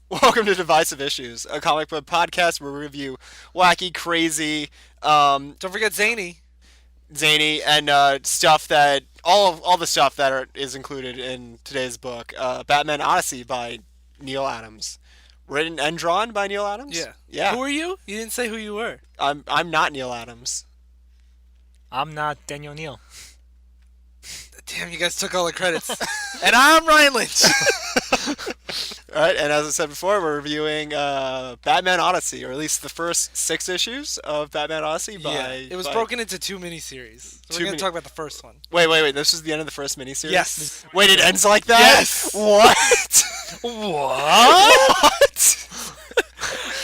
Welcome to Divisive Issues, a comic book podcast where we review wacky, crazy, Don't forget Zany. zany, and stuff that all the stuff that is included in today's book, Batman Odyssey by Neal Adams, written and drawn by Neal Adams. Yeah. Yeah, Who are you? You didn't say who you were. I'm not Neal Adams. I'm not Daniel Neal. Damn, you guys took all the credits. And I'm Ryan Lynch. All right, and as I said before, we're reviewing Batman Odyssey, or at least the first 6 issues of Batman Odyssey. It was broken into two miniseries. So we're going to talk about the first one. Wait. This is the end of the first miniseries. Yes. Wait, it ends like that. Yes. What? What?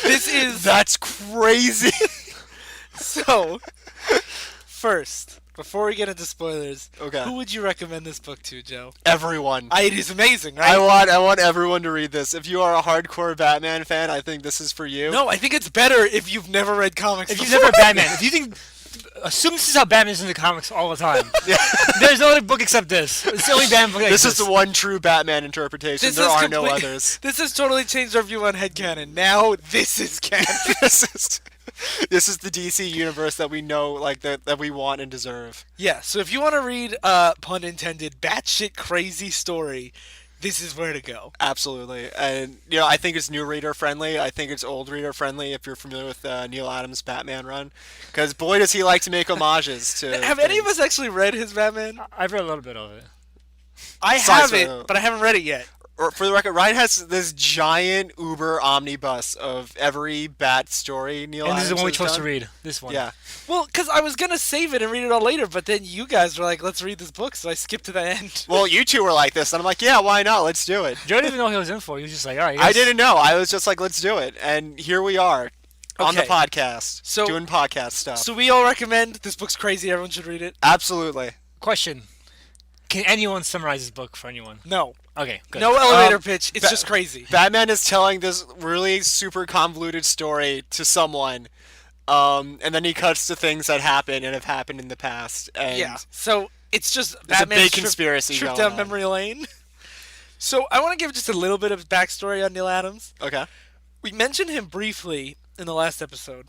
This is That's crazy. so. First, before we get into spoilers, Okay. who would you recommend this book to, Joe? Everyone. It is amazing, right? I want everyone to read this. If you are a hardcore Batman fan, I think this is for you. No, I think it's better if you've never read comics. If you've before. never read Batman, if you think, assume this is how Batman's in the comics all the time. There's no other book except this. It's the only Batman book that This is exists. the one true Batman interpretation. This There is are no complete- others. This has totally changed our view on headcanon. Now this is canon. This is the DC universe that we know, like that we want and deserve. Yeah, so if you want to read, pun intended, batshit crazy story, this is where to go. Absolutely, and I think it's new reader friendly. I think it's old reader friendly if you're familiar with Neil Adams' Batman run, because boy does he like to make homages to. Have any of things. us actually read his Batman? I've read a little bit of it. I Besides have for- it, but I haven't read it yet. Or for the record, Ryan has this giant Uber omnibus of every Bat story Neil And Adams this is the one we has chose done. to read. This one. Yeah, Well, because I was going to save it and read it all later, but then you guys were like, let's read this book, so I skipped to the end. well, you two were like this, and I'm like, yeah, why not? Let's do it. Joe didn't even know he was in for it. He was just like, all right. I didn't know. I was just like, let's do it, and here we are on the Okay. podcast, So- doing podcast stuff. So we all recommend this book's crazy, everyone should read it? Absolutely. Question. Can anyone summarize this book for anyone? No. Okay, good. No elevator Um, pitch, it's just crazy. Batman is telling this really super convoluted story to someone, and then he cuts to things that happen and have happened in the past. And Yeah. So it's just There's a Batman's big conspiracy trip going down on. memory lane. So I want to give just a little bit of backstory on Neil Adams. Okay. We mentioned him briefly in the last episode,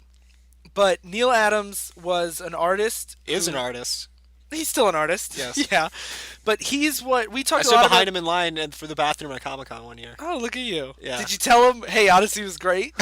but Neil Adams was an artist. Is an artist. He's still an artist. Yes. Yeah. But he's what we I talked a stood lot behind about. him in line and for the bathroom at Comic-Con one year. Oh, look at you. Yeah. Did you tell him, hey, Odyssey was great?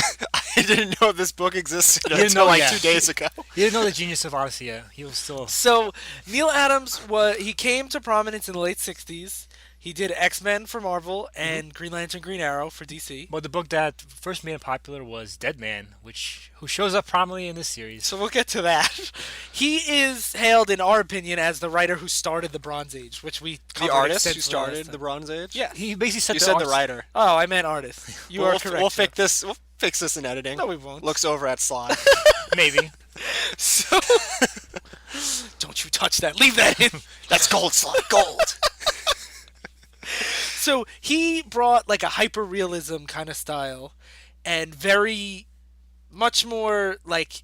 I didn't know this book existed didn't until know like yet. 2 days ago. He didn't know the genius of Odyssey yet. He was still... So Neil Adams he came to prominence in the late 60s. He did X-Men for Marvel and Green Lantern, Green Arrow for DC. But the book that first made him popular was Dead Man, who shows up prominently in this series. So we'll get to that. He is hailed, in our opinion, as the writer who started the Bronze Age, which we The covered artist who extensively last started time. the Bronze Age? Yeah. He basically set You the said the arts- writer. Oh, I meant artist. You are correct. We'll fix this in editing. No, we won't. Looks over at Slot. Maybe. So, don't you touch that. Leave that in. That's gold, Slot. Gold. So he brought like a hyper-realism kind of style and very much more like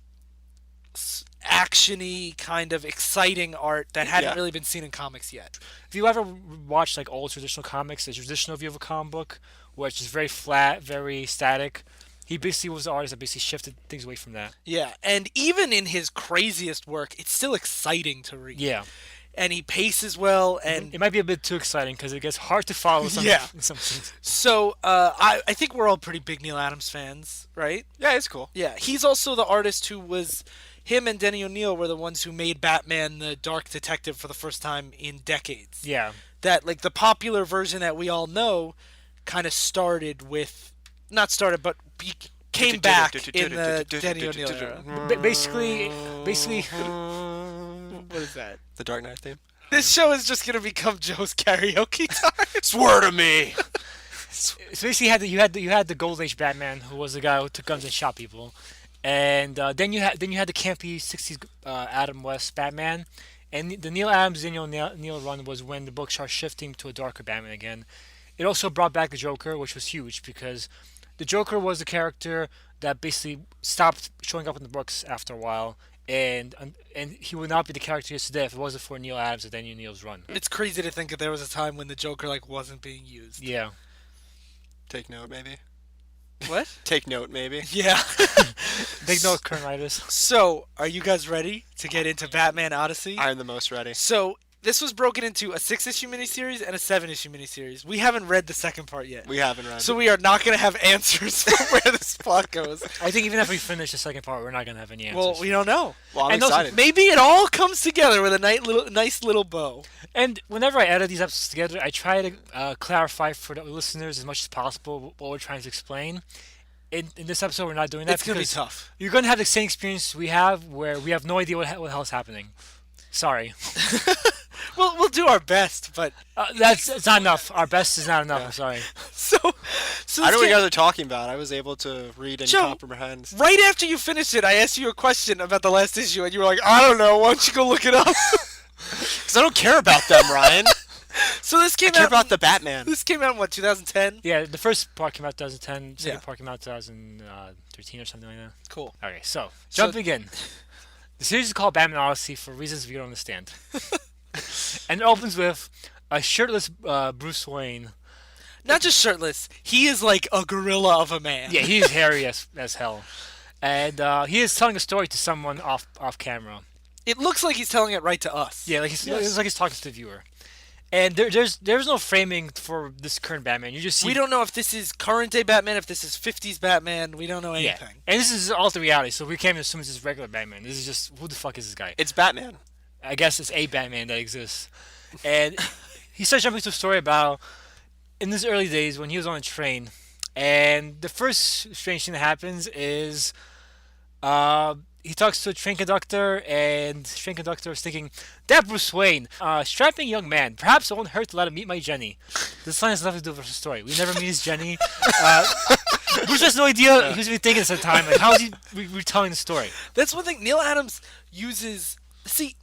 action-y kind of exciting art that hadn't Yeah. really been seen in comics yet. If you ever watch like old traditional comics, the traditional view of a comic book, where it's just very flat, very static, he basically was the artist that basically shifted things away from that. Yeah, and even in his craziest work, it's still exciting to read. Yeah. And he paces well, and It might be a bit too exciting because it gets hard to follow some, Yeah. in some scenes. so I think we're all pretty big Neil Adams fans, right? Yeah, it's cool. Yeah, he's also the artist who was... Him and Denny O'Neil were the ones who made Batman the Dark Detective for the first time in decades. Yeah. That, like, the popular version that we all know kind of started with... Not started, but came back in the Denny O'Neil era. Basically, What is that? The Dark Knight theme. This show is just going to become Joe's karaoke time. Swear to me. so basically you had the Gold Age Batman, who was the guy who took guns and shot people, and then you had the campy '60s Adam West Batman, and the Neil Adams Neil run was when the book started shifting to a darker Batman again. It also brought back the Joker, which was huge because the Joker was the character that basically stopped showing up in the books after a while, and he would not be the character he is today if it wasn't for Neil Adams and Daniel Neal's run. It's crazy to think that there was a time when the Joker, like, wasn't being used. Yeah. Take note, maybe. What? Take note, maybe. Yeah. Big note, current writers. So, are you guys ready to get into Batman Odyssey? I am the most ready. So, this was broken into a 6-issue miniseries and a 7-issue miniseries. We haven't read the second part yet. We haven't read. So we are not going to have answers for where this plot goes. I think even if we finish the second part, we're not gonna have any answers. Well, we don't know. Well, I'm and also, excited. Maybe it all comes together with a nice little bow. And whenever I edit these episodes together, I try to clarify for the listeners as much as possible what we're trying to explain. In this episode, we're not doing that. It's going to be because tough. You're going to have the same experience we have, where we have no idea what the hell is happening. Sorry. We'll do our best, but It's not enough. Our best is not enough. I'm sorry. so I know what this you guys are talking about. I was able to read and Joe, comprehend. right after you finished it, I asked you a question about the last issue, and you were like, "I don't know. Why don't you go look it up?" Because I don't care about them, Ryan. So this came I care out. about the Batman. This came out in what, 2010? Yeah, the first part came out 2010. Second Yeah. part came out 2013 or something like that. Cool. Okay, so jumping in. The series is called Batman Odyssey for reasons we don't understand. And it opens with a shirtless Bruce Wayne. Not just shirtless. He is like a gorilla of a man. Yeah, he's hairy as hell. And he is telling a story to someone off camera. It looks like he's telling it right to us. Yeah, it's like he's talking to the viewer. And there's no framing for this current Batman. You just see We don't know if this is current day Batman, if this is 50s Batman. We don't know anything. And this is alternate reality, so we can't assume this is regular Batman. This is just, who the fuck is this guy? It's Batman. I guess it's a Batman that exists. And he starts jumping to a story about in his early days when he was on a train. And the first strange thing that happens is he talks to a train conductor, and the train conductor is thinking, that Bruce Wayne, strapping young man, perhaps it won't hurt to let him meet my Jenny. This line has nothing to do with the story. We never meet his Jenny. Bruce has no idea he was even thinking at the time. Like, how is he retelling the story? That's one thing Neal Adams uses. See,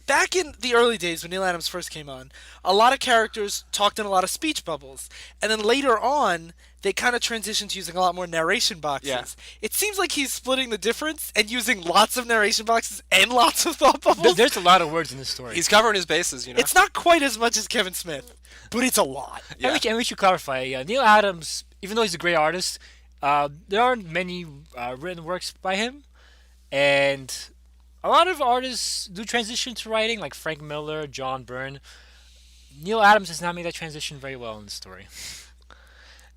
back in the early days when Neal Adams first came on, a lot of characters talked in a lot of speech bubbles. And then later on, they kind of transitioned to using a lot more narration boxes. Yeah. It seems like he's splitting the difference and using lots of narration boxes and lots of thought bubbles. There's a lot of words in this story. He's covering his bases, you know. It's not quite as much as Kevin Smith, but it's a lot. Yeah. And we should clarify, Neil Adams, even though he's a great artist, there aren't many written works by him. And a lot of artists do transition to writing, like Frank Miller, John Byrne. Neil Adams has not made that transition very well in the story.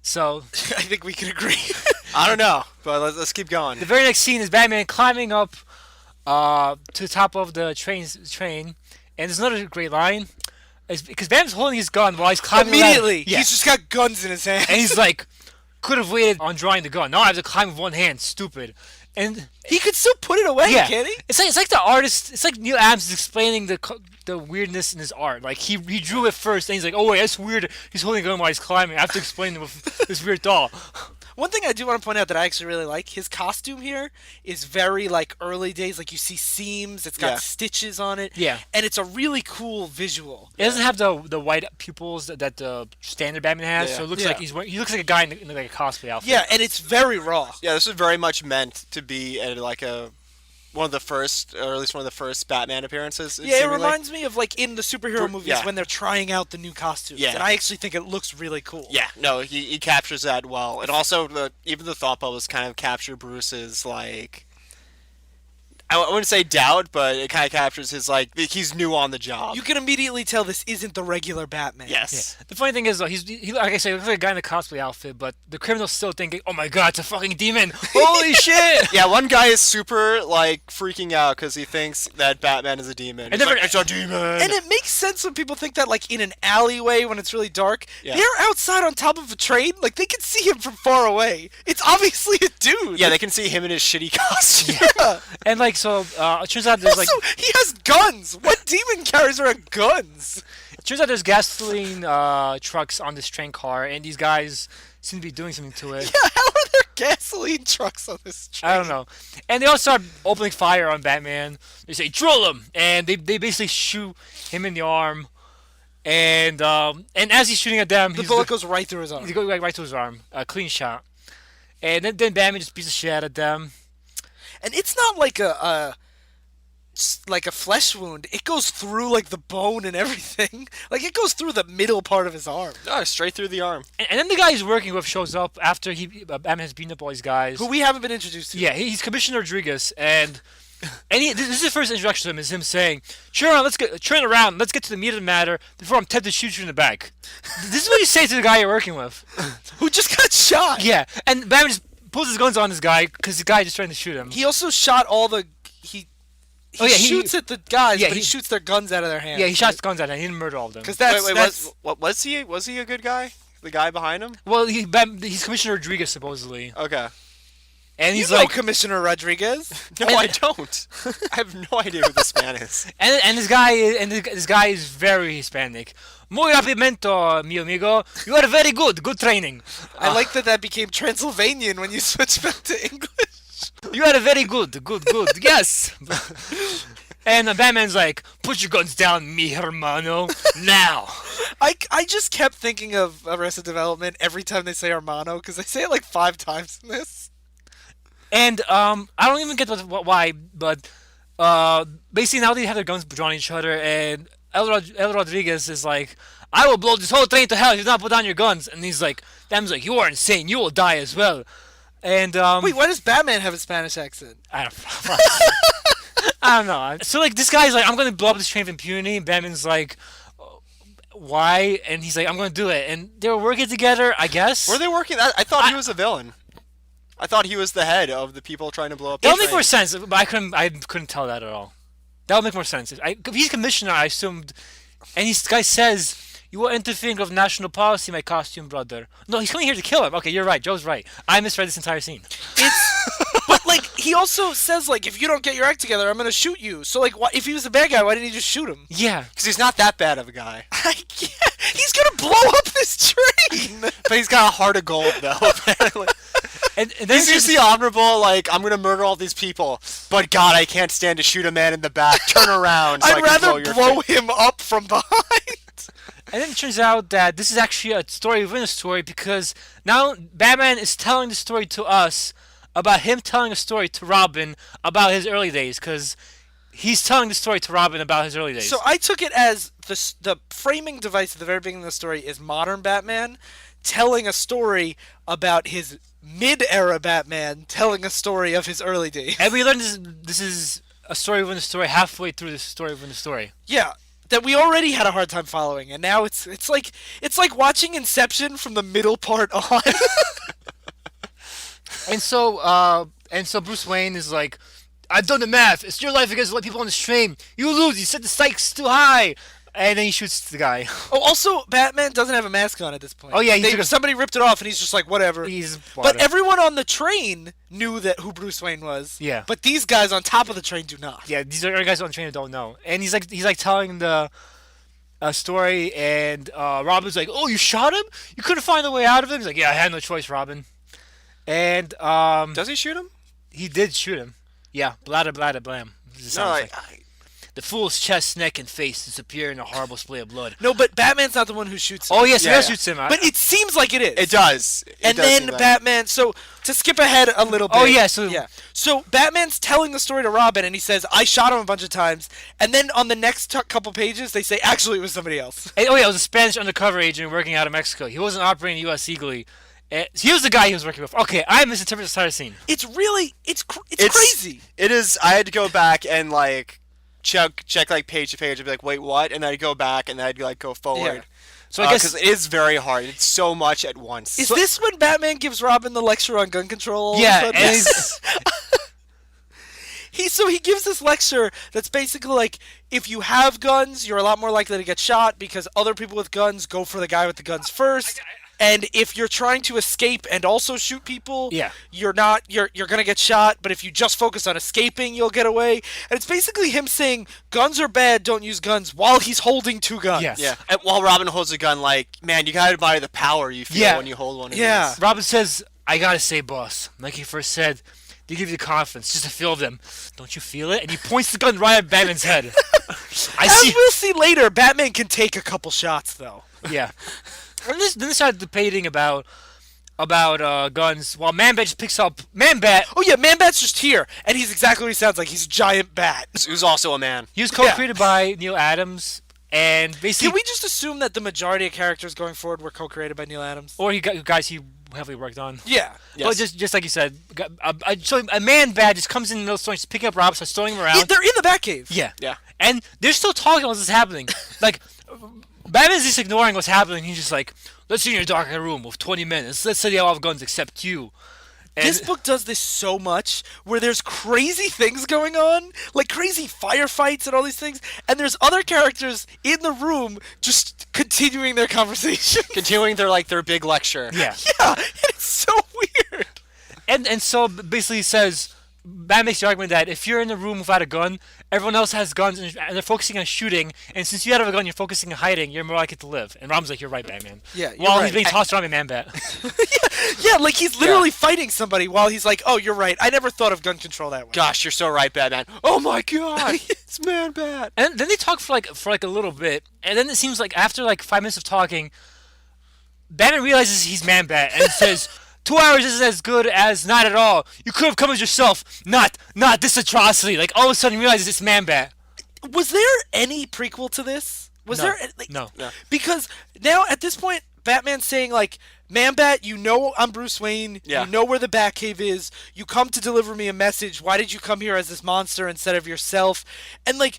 So, I think we can agree. I don't know, but let's keep going. the very next scene is Batman climbing up to the top of the train, and there's another great line. It's because Batman's holding his gun while he's climbing the ladder. Immediately, Yeah. he's just got guns in his hand. And he's like, could have waited on drawing the gun. Now I have to climb with one hand. Stupid. And he could still put it away, yeah, can't he? it's like the artist. It's like Neil Adams is explaining the weirdness in his art. Like he drew it first, and he's like, oh wait, that's weird. He's holding a gun while he's climbing. I have to explain it with this weird doll. One thing I do want to point out that I actually really like, his costume here is very like early days. Like you see seams, it's got Yeah. stitches on it. Yeah. And it's a really cool visual. It doesn't have the white pupils that the standard Batman has, Yeah. so it looks Yeah. like he looks like a guy in like a cosplay outfit. Yeah, and it's very raw. Yeah, this was very much meant to be one of the first, or at least one of the first Batman appearances. Yeah, it seemingly. reminds me of like in the superhero movies Yeah. when they're trying out the new costumes. Yeah. And I actually think it looks really cool. Yeah, no, he captures that well, and also even the thought bubbles kind of capture Bruce's like. I wouldn't say doubt, but it kind of captures his like he's new on the job. You can immediately tell this isn't the regular Batman. Yes. The funny thing is, though, he like I said, he looks like a guy in a cosplay outfit, but the criminal's still thinking, "Oh my God, it's a fucking demon! Holy shit!" Yeah, one guy is super like freaking out because he thinks that Batman is a demon. And He's never- like, it's a demon. And it makes sense when people think that, like, in an alleyway when it's really dark. Yeah. They're outside on top of a train. Like, they can see him from far away. It's obviously a dude. Yeah, they can see him in his shitty costume. Yeah. And like so, it turns out there's Also, he has guns. What demon carries around guns? it turns out there's gasoline trucks on this train car, and these guys seem to be doing something to it. Yeah, how are there gasoline trucks on this train? I don't know. And they all start opening fire on Batman. They say, "Drill him!" And they basically shoot him in the arm. And as he's shooting at them, The bullet goes right through his arm. he goes right to his arm, a clean shot. And then Batman just beats the shit out of them. And it's not like like a flesh wound. It goes through like the bone and everything. Like it goes through the middle part of his arm. Oh, straight through the arm. And then the guy he's working with shows up after Batman has beaten up all these guys. Who we haven't been introduced to. Yeah, he's Commissioner Rodriguez, and this is the first introduction to him. Is him saying, "Turn around, let's get to the meat of the matter before I'm tempted to shoot you in the back." This is what you say to the guy you're working with, Who just got shot. Yeah, and Batman just pulls his guns on this guy because the guy just trying to shoot him. He also shot all the he shoots at the guys, but he shoots their guns out of their hands. Yeah, he shot guns at him. He didn't murder all of them. Because was he a good guy? The guy behind him? Well, he's Commissioner Rodriguez supposedly, Okay. and he's you know like, Commissioner Rodriguez. No, I don't. I have no idea who this man is. and this guy is very Hispanic. Muy rapidito, mi amigo. You are very good. Good training. I like that became Transylvanian when you switched back to English. You are very good. Yes. And Batman's like, put your guns down, mi hermano, now. I just kept thinking of Arrested Development every time they say hermano, because they say it like 5 times in this. And I don't even get why, but basically now they have their guns drawn at each other, and El Rodriguez is like, I will blow this whole train to hell if you do not put down your guns. And he's like, Batman's like, you are insane. You will die as well. And wait, why does Batman have a Spanish accent? I don't know. So like this guy's like, I'm gonna blow up this train of impunity. And Batman's like, why? And he's like, I'm gonna do it. And they were working together, I guess. Were they working? I thought he was a villain. I thought he was the head of the people trying to blow up the That would train. make more sense, but I couldn't tell that at all. That would make more sense. He's commissioner, I assumed, and this guy says, "You are interfering with national policy, my costume brother." No, he's coming here to kill him. Okay, you're right. Joe's right. I misread this entire scene. But like he also says like, if you don't get your act together, I'm gonna shoot you. So like, if he was a bad guy, why didn't he just shoot him? Yeah, Because he's not that bad of a guy. He's gonna blow up this train. But he's got a heart of gold, though, apparently. and then He's usually honorable, like, I'm going to murder all these people, but God, I can't stand to shoot a man in the back. Turn around so I I'd can rather blow him up from behind. And then it turns out that this is actually a story within a story, because now Batman is telling the story to us about him telling a story to Robin about his early days, because he's telling the story to Robin about his early days. So I took it as the framing device at the very beginning of the story is modern Batman telling a story about his mid-era Batman telling a story of his early days. And we learned this is a story within a story halfway through the story within the story. Yeah, that we already had a hard time following, and now it's like watching Inception from the middle part on. And so Bruce Wayne is like, I've done the math. It's your life against the people on this train. You lose. You set the stakes too high. And then he shoots the guy. Oh, also, Batman doesn't have a mask on at this point. Oh, yeah. Somebody ripped it off, and he's just like, whatever. But everyone on the train knew who Bruce Wayne was. Yeah. But these guys on top of the train do not. Yeah, these are guys on the train that don't know. And he's like telling the story, and Robin's like, oh, you shot him? You couldn't find a way out of him? He's like, yeah, I had no choice, Robin. And Does he shoot him? he did shoot him. Yeah, bladder, bladder, blam. No, The fool's chest, neck, and face disappear in a horrible splay of blood. No, but Batman's not the one who shoots him. Oh, yes, Yeah, he yeah. shoots him. But it seems like it is. it does. And then Batman, so to skip ahead a little bit. Oh, yeah, So Batman's telling the story to Robin, and he says, I shot him a bunch of times. And then on the next couple pages, they say, actually, it was somebody else. And, oh, yeah, it was a Spanish undercover agent working out of Mexico. He wasn't operating U.S. legally. He was the guy he was working with. Okay, I misinterpreted this entire scene. It's crazy. It is. I had to go back and, like, check like page to page and be like, wait, what? And then I'd go back and then I'd like go forward. Yeah. So I guess because it is very hard. It's so much at once. Is this when Batman gives Robin the lecture on gun control? Yeah, and he gives this lecture that's basically like, if you have guns, you're a lot more likely to get shot because other people with guns go for the guy with the guns first. And if you're trying to escape and also shoot people, Yeah. you're gonna get shot. But if you just focus on escaping, you'll get away. And it's basically him saying guns are bad, don't use guns, while he's holding 2 guns. Yes. Yeah. And while Robin holds a gun, like, man, you gotta admire the power you feel Yeah. when you hold one of Yeah. these. Robin says, I gotta say, boss, like he first said, they give you the confidence, just a feel of them. Don't you feel it? And he points the gun right at Batman's head. We'll see later, Batman can take a couple shots though. Yeah. And then they started debating about about guns, while Man Bat just picks up Man Bat. Oh yeah, Man Bat's just here, and he's exactly what he sounds like. He's a giant bat. Who's also a man. He was co-created by Neal Adams, and basically, Can we just assume that the majority of characters going forward were co-created by Neal Adams? or he got guys he heavily worked on. Yeah. Yes. But just like you said, so a Man Bat just comes in the middle of the story, just picking up Rob, starts throwing him around. They're in the Batcave. Yeah. Yeah. And they're still talking while this is happening. Like, Batman's just ignoring what's happening. He's just like, let's sit in your dark room with 20 minutes. Let's say they all have guns except you. And This book does this so much, where there's crazy things going on, like crazy firefights and all these things, and there's other characters in the room just continuing their conversation. Continuing their big lecture. yeah. Yeah, and it's so weird. And so basically he says, Batman makes the argument that if you're in the room without a gun, everyone else has guns and they're focusing on shooting, and since you have a gun, you're focusing on hiding, you're more likely to live. And Robin's like, you're right, Batman. Yeah, you're While right. he's being tossed around by Man Bat. Yeah, like he's literally fighting somebody while he's like, "Oh, you're right. I never thought of gun control that way." Gosh, you're so right, Batman. Oh my God, it's Man Bat. And then they talk for like a little bit, and then it seems like after like 5 minutes of talking, Batman realizes he's Man Bat and says, 2 hours isn't as good as not at all. You could have come as yourself, not this atrocity. Like all of a sudden he realizes it's Man Bat. Was there any prequel to this? Was No. there? Like, No. Because now at this point, Batman's saying like, "Man Bat, you know I'm Bruce Wayne. Yeah. You know where the Batcave is. You come to deliver me a message. Why did you come here as this monster instead of yourself?" And like,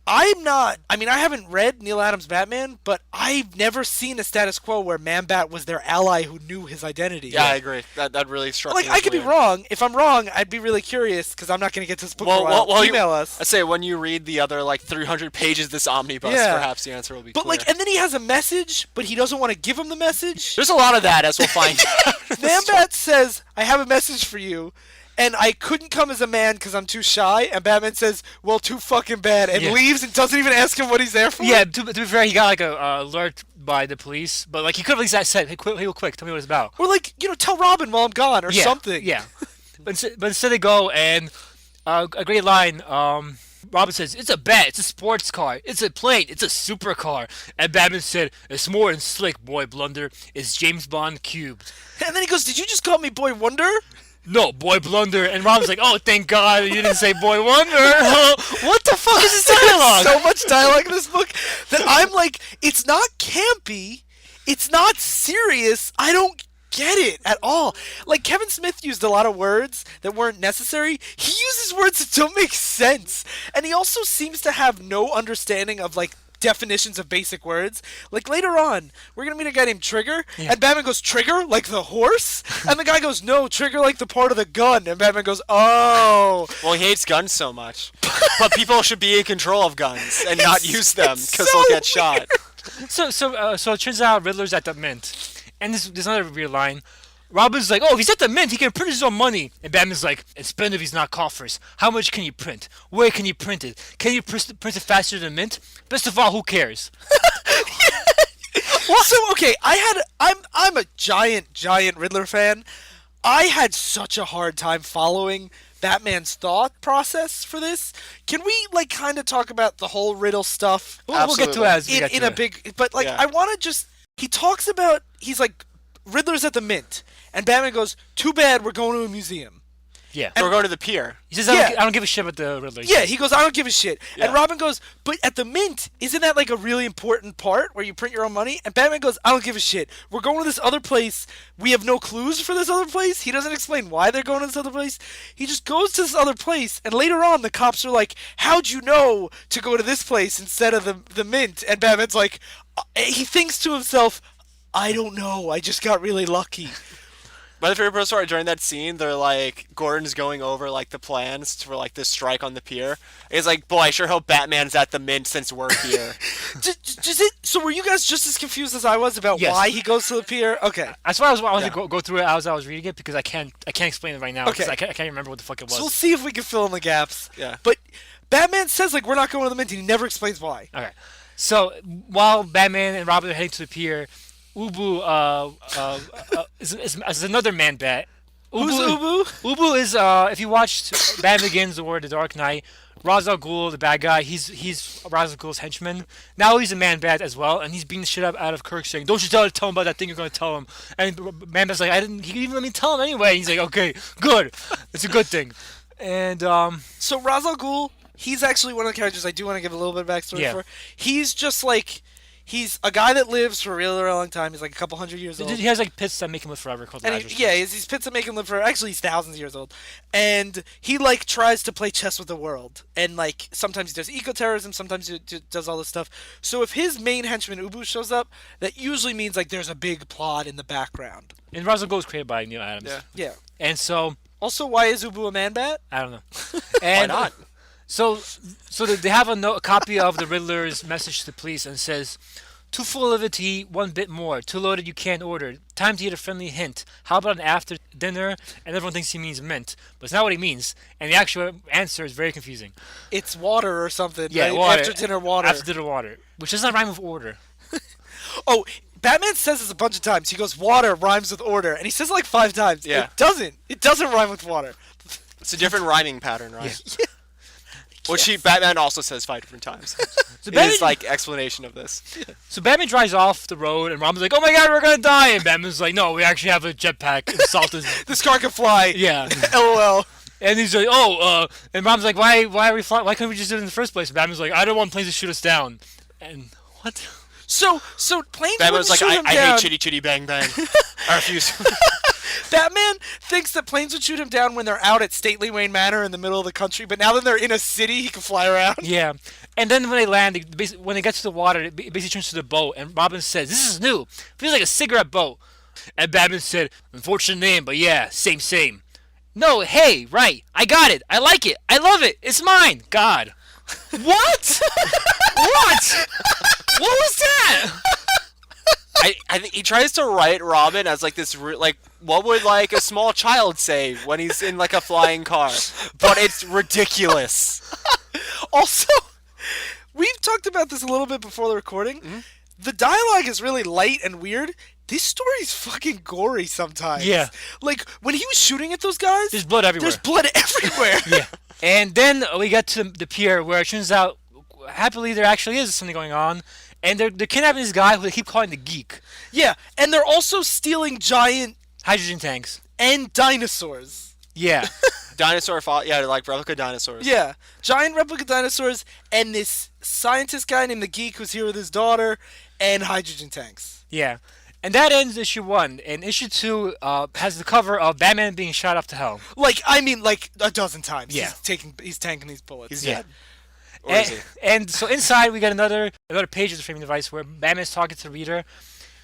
I'm not. I mean, I haven't read Neal Adams' Batman, but I've never seen a status quo where Man Bat was their ally who knew his identity. Yeah, I agree. That really struck Like, me. I as could be weird. wrong. If I'm wrong, I'd be really curious because I'm not going to get to this book for a while. Email us. I say when you read the other 300 pages of this omnibus, Yeah. perhaps the answer will be But clear. like, and then he has a message, but he doesn't want to give him the message. There's a lot of that, as we'll find out. Man Bat says, "I have a message for you, and I couldn't come as a man because I'm too shy." And Batman says, "Well, too fucking bad," and Yeah. leaves and doesn't even ask him what he's there for. Yeah, to be fair, he got like a alert by the police, but like he could have at least said, "Hey, real quick, tell me what it's about." Or like, tell Robin while I'm gone or Yeah, something. Yeah, but instead they go and a great line. Robin says, "It's a bat. It's a sports car. It's a plane. It's a supercar." And Batman said, "It's more than slick, boy blunder. It's James Bond cubed." And then he goes, "Did you just call me Boy Wonder?" No, boy blunder. And Robin's like, "Oh, thank God you didn't say boy wonder." What the fuck is this dialogue? So much dialogue in this book that I'm like, it's not campy, it's not serious. I don't get it at all. Like, Kevin Smith used a lot of words that weren't necessary. He uses words that don't make sense, and he also seems to have no understanding of like definitions of basic words. Like, later on, we're gonna meet a guy named Trigger, and Batman goes, "Trigger, like the horse?" And the guy goes, "No, Trigger, like the part of the gun." And Batman goes, "Oh." Well, he hates guns so much. But people should be in control of guns and not use them it's because so they'll get shot. So it turns out Riddler's at the Mint, and there's another weird line. Robin's like, "Oh, if he's at the Mint, he can print his own money." And Batman's like, "And spend if he's not coffers. How much can you print? Where can you print it? Can you print it faster than Mint? Best of all, who cares?" So okay, I'm a giant Riddler fan. I had such a hard time following Batman's thought process for this. Can we like kind of talk about the whole riddle stuff We'll get to it as we get in to a it. big? But like, Yeah. I want to just. He talks about he's like, Riddler's at the Mint, and Batman goes, "Too bad we're going to a museum." Yeah. Or go to the pier. He says, Yeah. I don't give a shit about the Riddler." Yeah, he goes, "I don't give a shit." Yeah. And Robin goes, "But at the Mint, isn't that like a really important part where you print your own money?" And Batman goes, "I don't give a shit. We're going to this other place. We have no clues for this other place." He doesn't explain why they're going to this other place. He just goes to this other place, and later on, the cops are like, "How'd you know to go to this place instead of the Mint?" And Batman's like, he thinks to himself, "I don't know. I just got really lucky." My favorite part story during that scene, they're like, Gordon's going over the plans for this strike on the pier. He's like, "Boy, I sure hope Batman's at the Mint since we're here." So were you guys just as confused as I was about Yes. why he goes to the pier? Okay. That's why I was Yeah. to go through it as I was reading it, because I can't explain it right now, because Okay. I can't remember what the fuck it was. So we'll see if we can fill in the gaps. Yeah. But Batman says, like, we're not going to the Mint, and he never explains why. Okay. So while Batman and Robin are heading to the pier, Ubu is another Man Bat. Who's Ubu? Ubu is if you watched Batman Begins or The Dark Knight, Ra's al Ghul, the bad guy, he's Ra's al Ghul's henchman. Now he's a Man-Bat as well, and he's beating the shit out of Kirk, saying, "Don't you tell him about that thing you're going to tell him." And Man-Bat's like, "I didn't. He didn't even let me tell him anyway." And he's like, "Okay, good. It's a good thing." And So Ra's al Ghul, he's actually one of the characters I do want to give a little bit of backstory Yeah. for. He's just like, he's a guy that lives for a really, really long time. He's like a couple hundred years old. he has like pits that make him live forever called And Lazarus. he's these pits that make him live for, actually he's thousands of years old. And he like tries to play chess with the world. And like sometimes he does eco-terrorism, sometimes he does all this stuff. So if his main henchman Ubu shows up, that usually means like there's a big plot in the background. And Ra's al Ghul was created by Neal Adams. Yeah. Yeah. And so Also, why is Ubu a Man-Bat? I don't know. And Why not? So they have a copy of the Riddler's message to the police and says, "Too full of it to eat one bit more. Too loaded you can't order. Time to eat a friendly hint. How about an after dinner?" And everyone thinks he means mint, but it's not what he means. And the actual answer is very confusing. It's water or something. Yeah, right? water. After dinner water. After dinner water, which does not rhyme with order. Oh, Batman says this a bunch of times. He goes, water rhymes with order. And he says it like 5 times. Yeah. It doesn't. It doesn't rhyme with water. It's a different rhyming pattern, right? Which Batman also says 5 different times. So His like explanation of this. So Batman drives off the road, and Robin's like, "Oh my God, we're gonna die!" And Batman's like, "No, we actually have a jetpack installed." This car can fly. Yeah. LOL. And he's like, and Robin's like, why are we flying? Why couldn't we just do it in the first place? And Batman's like, I don't want planes to shoot us down. And what? So planes Batman wouldn't was like, shoot I him down. hate chitty chitty bang bang. I refuse. Batman thinks that planes would shoot him down when they're out at Stately Wayne Manor in the middle of the country, but now that they're in a city, he can fly around. Yeah. And then when they land, when they get to the water, it basically turns to the boat. And Robin says, "This is new. Feels like a cigarette boat." And Batman said, "Unfortunate name, but yeah, same. No, hey, right. I got it. I like it. I love it. It's mine. God." What? What? What was that? I think he tries to write Robin as like this, like what would like a small child say when he's in like a flying car, but it's ridiculous. Also, we've talked about this a little bit before the recording. Mm-hmm. The dialogue is really light and weird. This story's fucking gory sometimes. Yeah. Like, when he was shooting at those guys, There's blood everywhere. there's blood everywhere. Yeah. And then we get to the pier where it turns out, happily, there actually is something going on. And they're kidnapping this guy who they keep calling the Geek. Yeah, and they're also stealing giant Hydrogen tanks. and dinosaurs. Yeah. Dinosaur fought, yeah, like replica dinosaurs. Yeah, giant replica dinosaurs and this scientist guy named the Geek who's here with his daughter and hydrogen tanks. Yeah. And that ends issue 1. And issue 2 has the cover of Batman being shot up to hell. Like, I mean, like a dozen times. Yeah. He's tanking these bullets. He's Yeah. dead. Or is he? And so inside we got another page of the framing device where Batman's talking to the reader,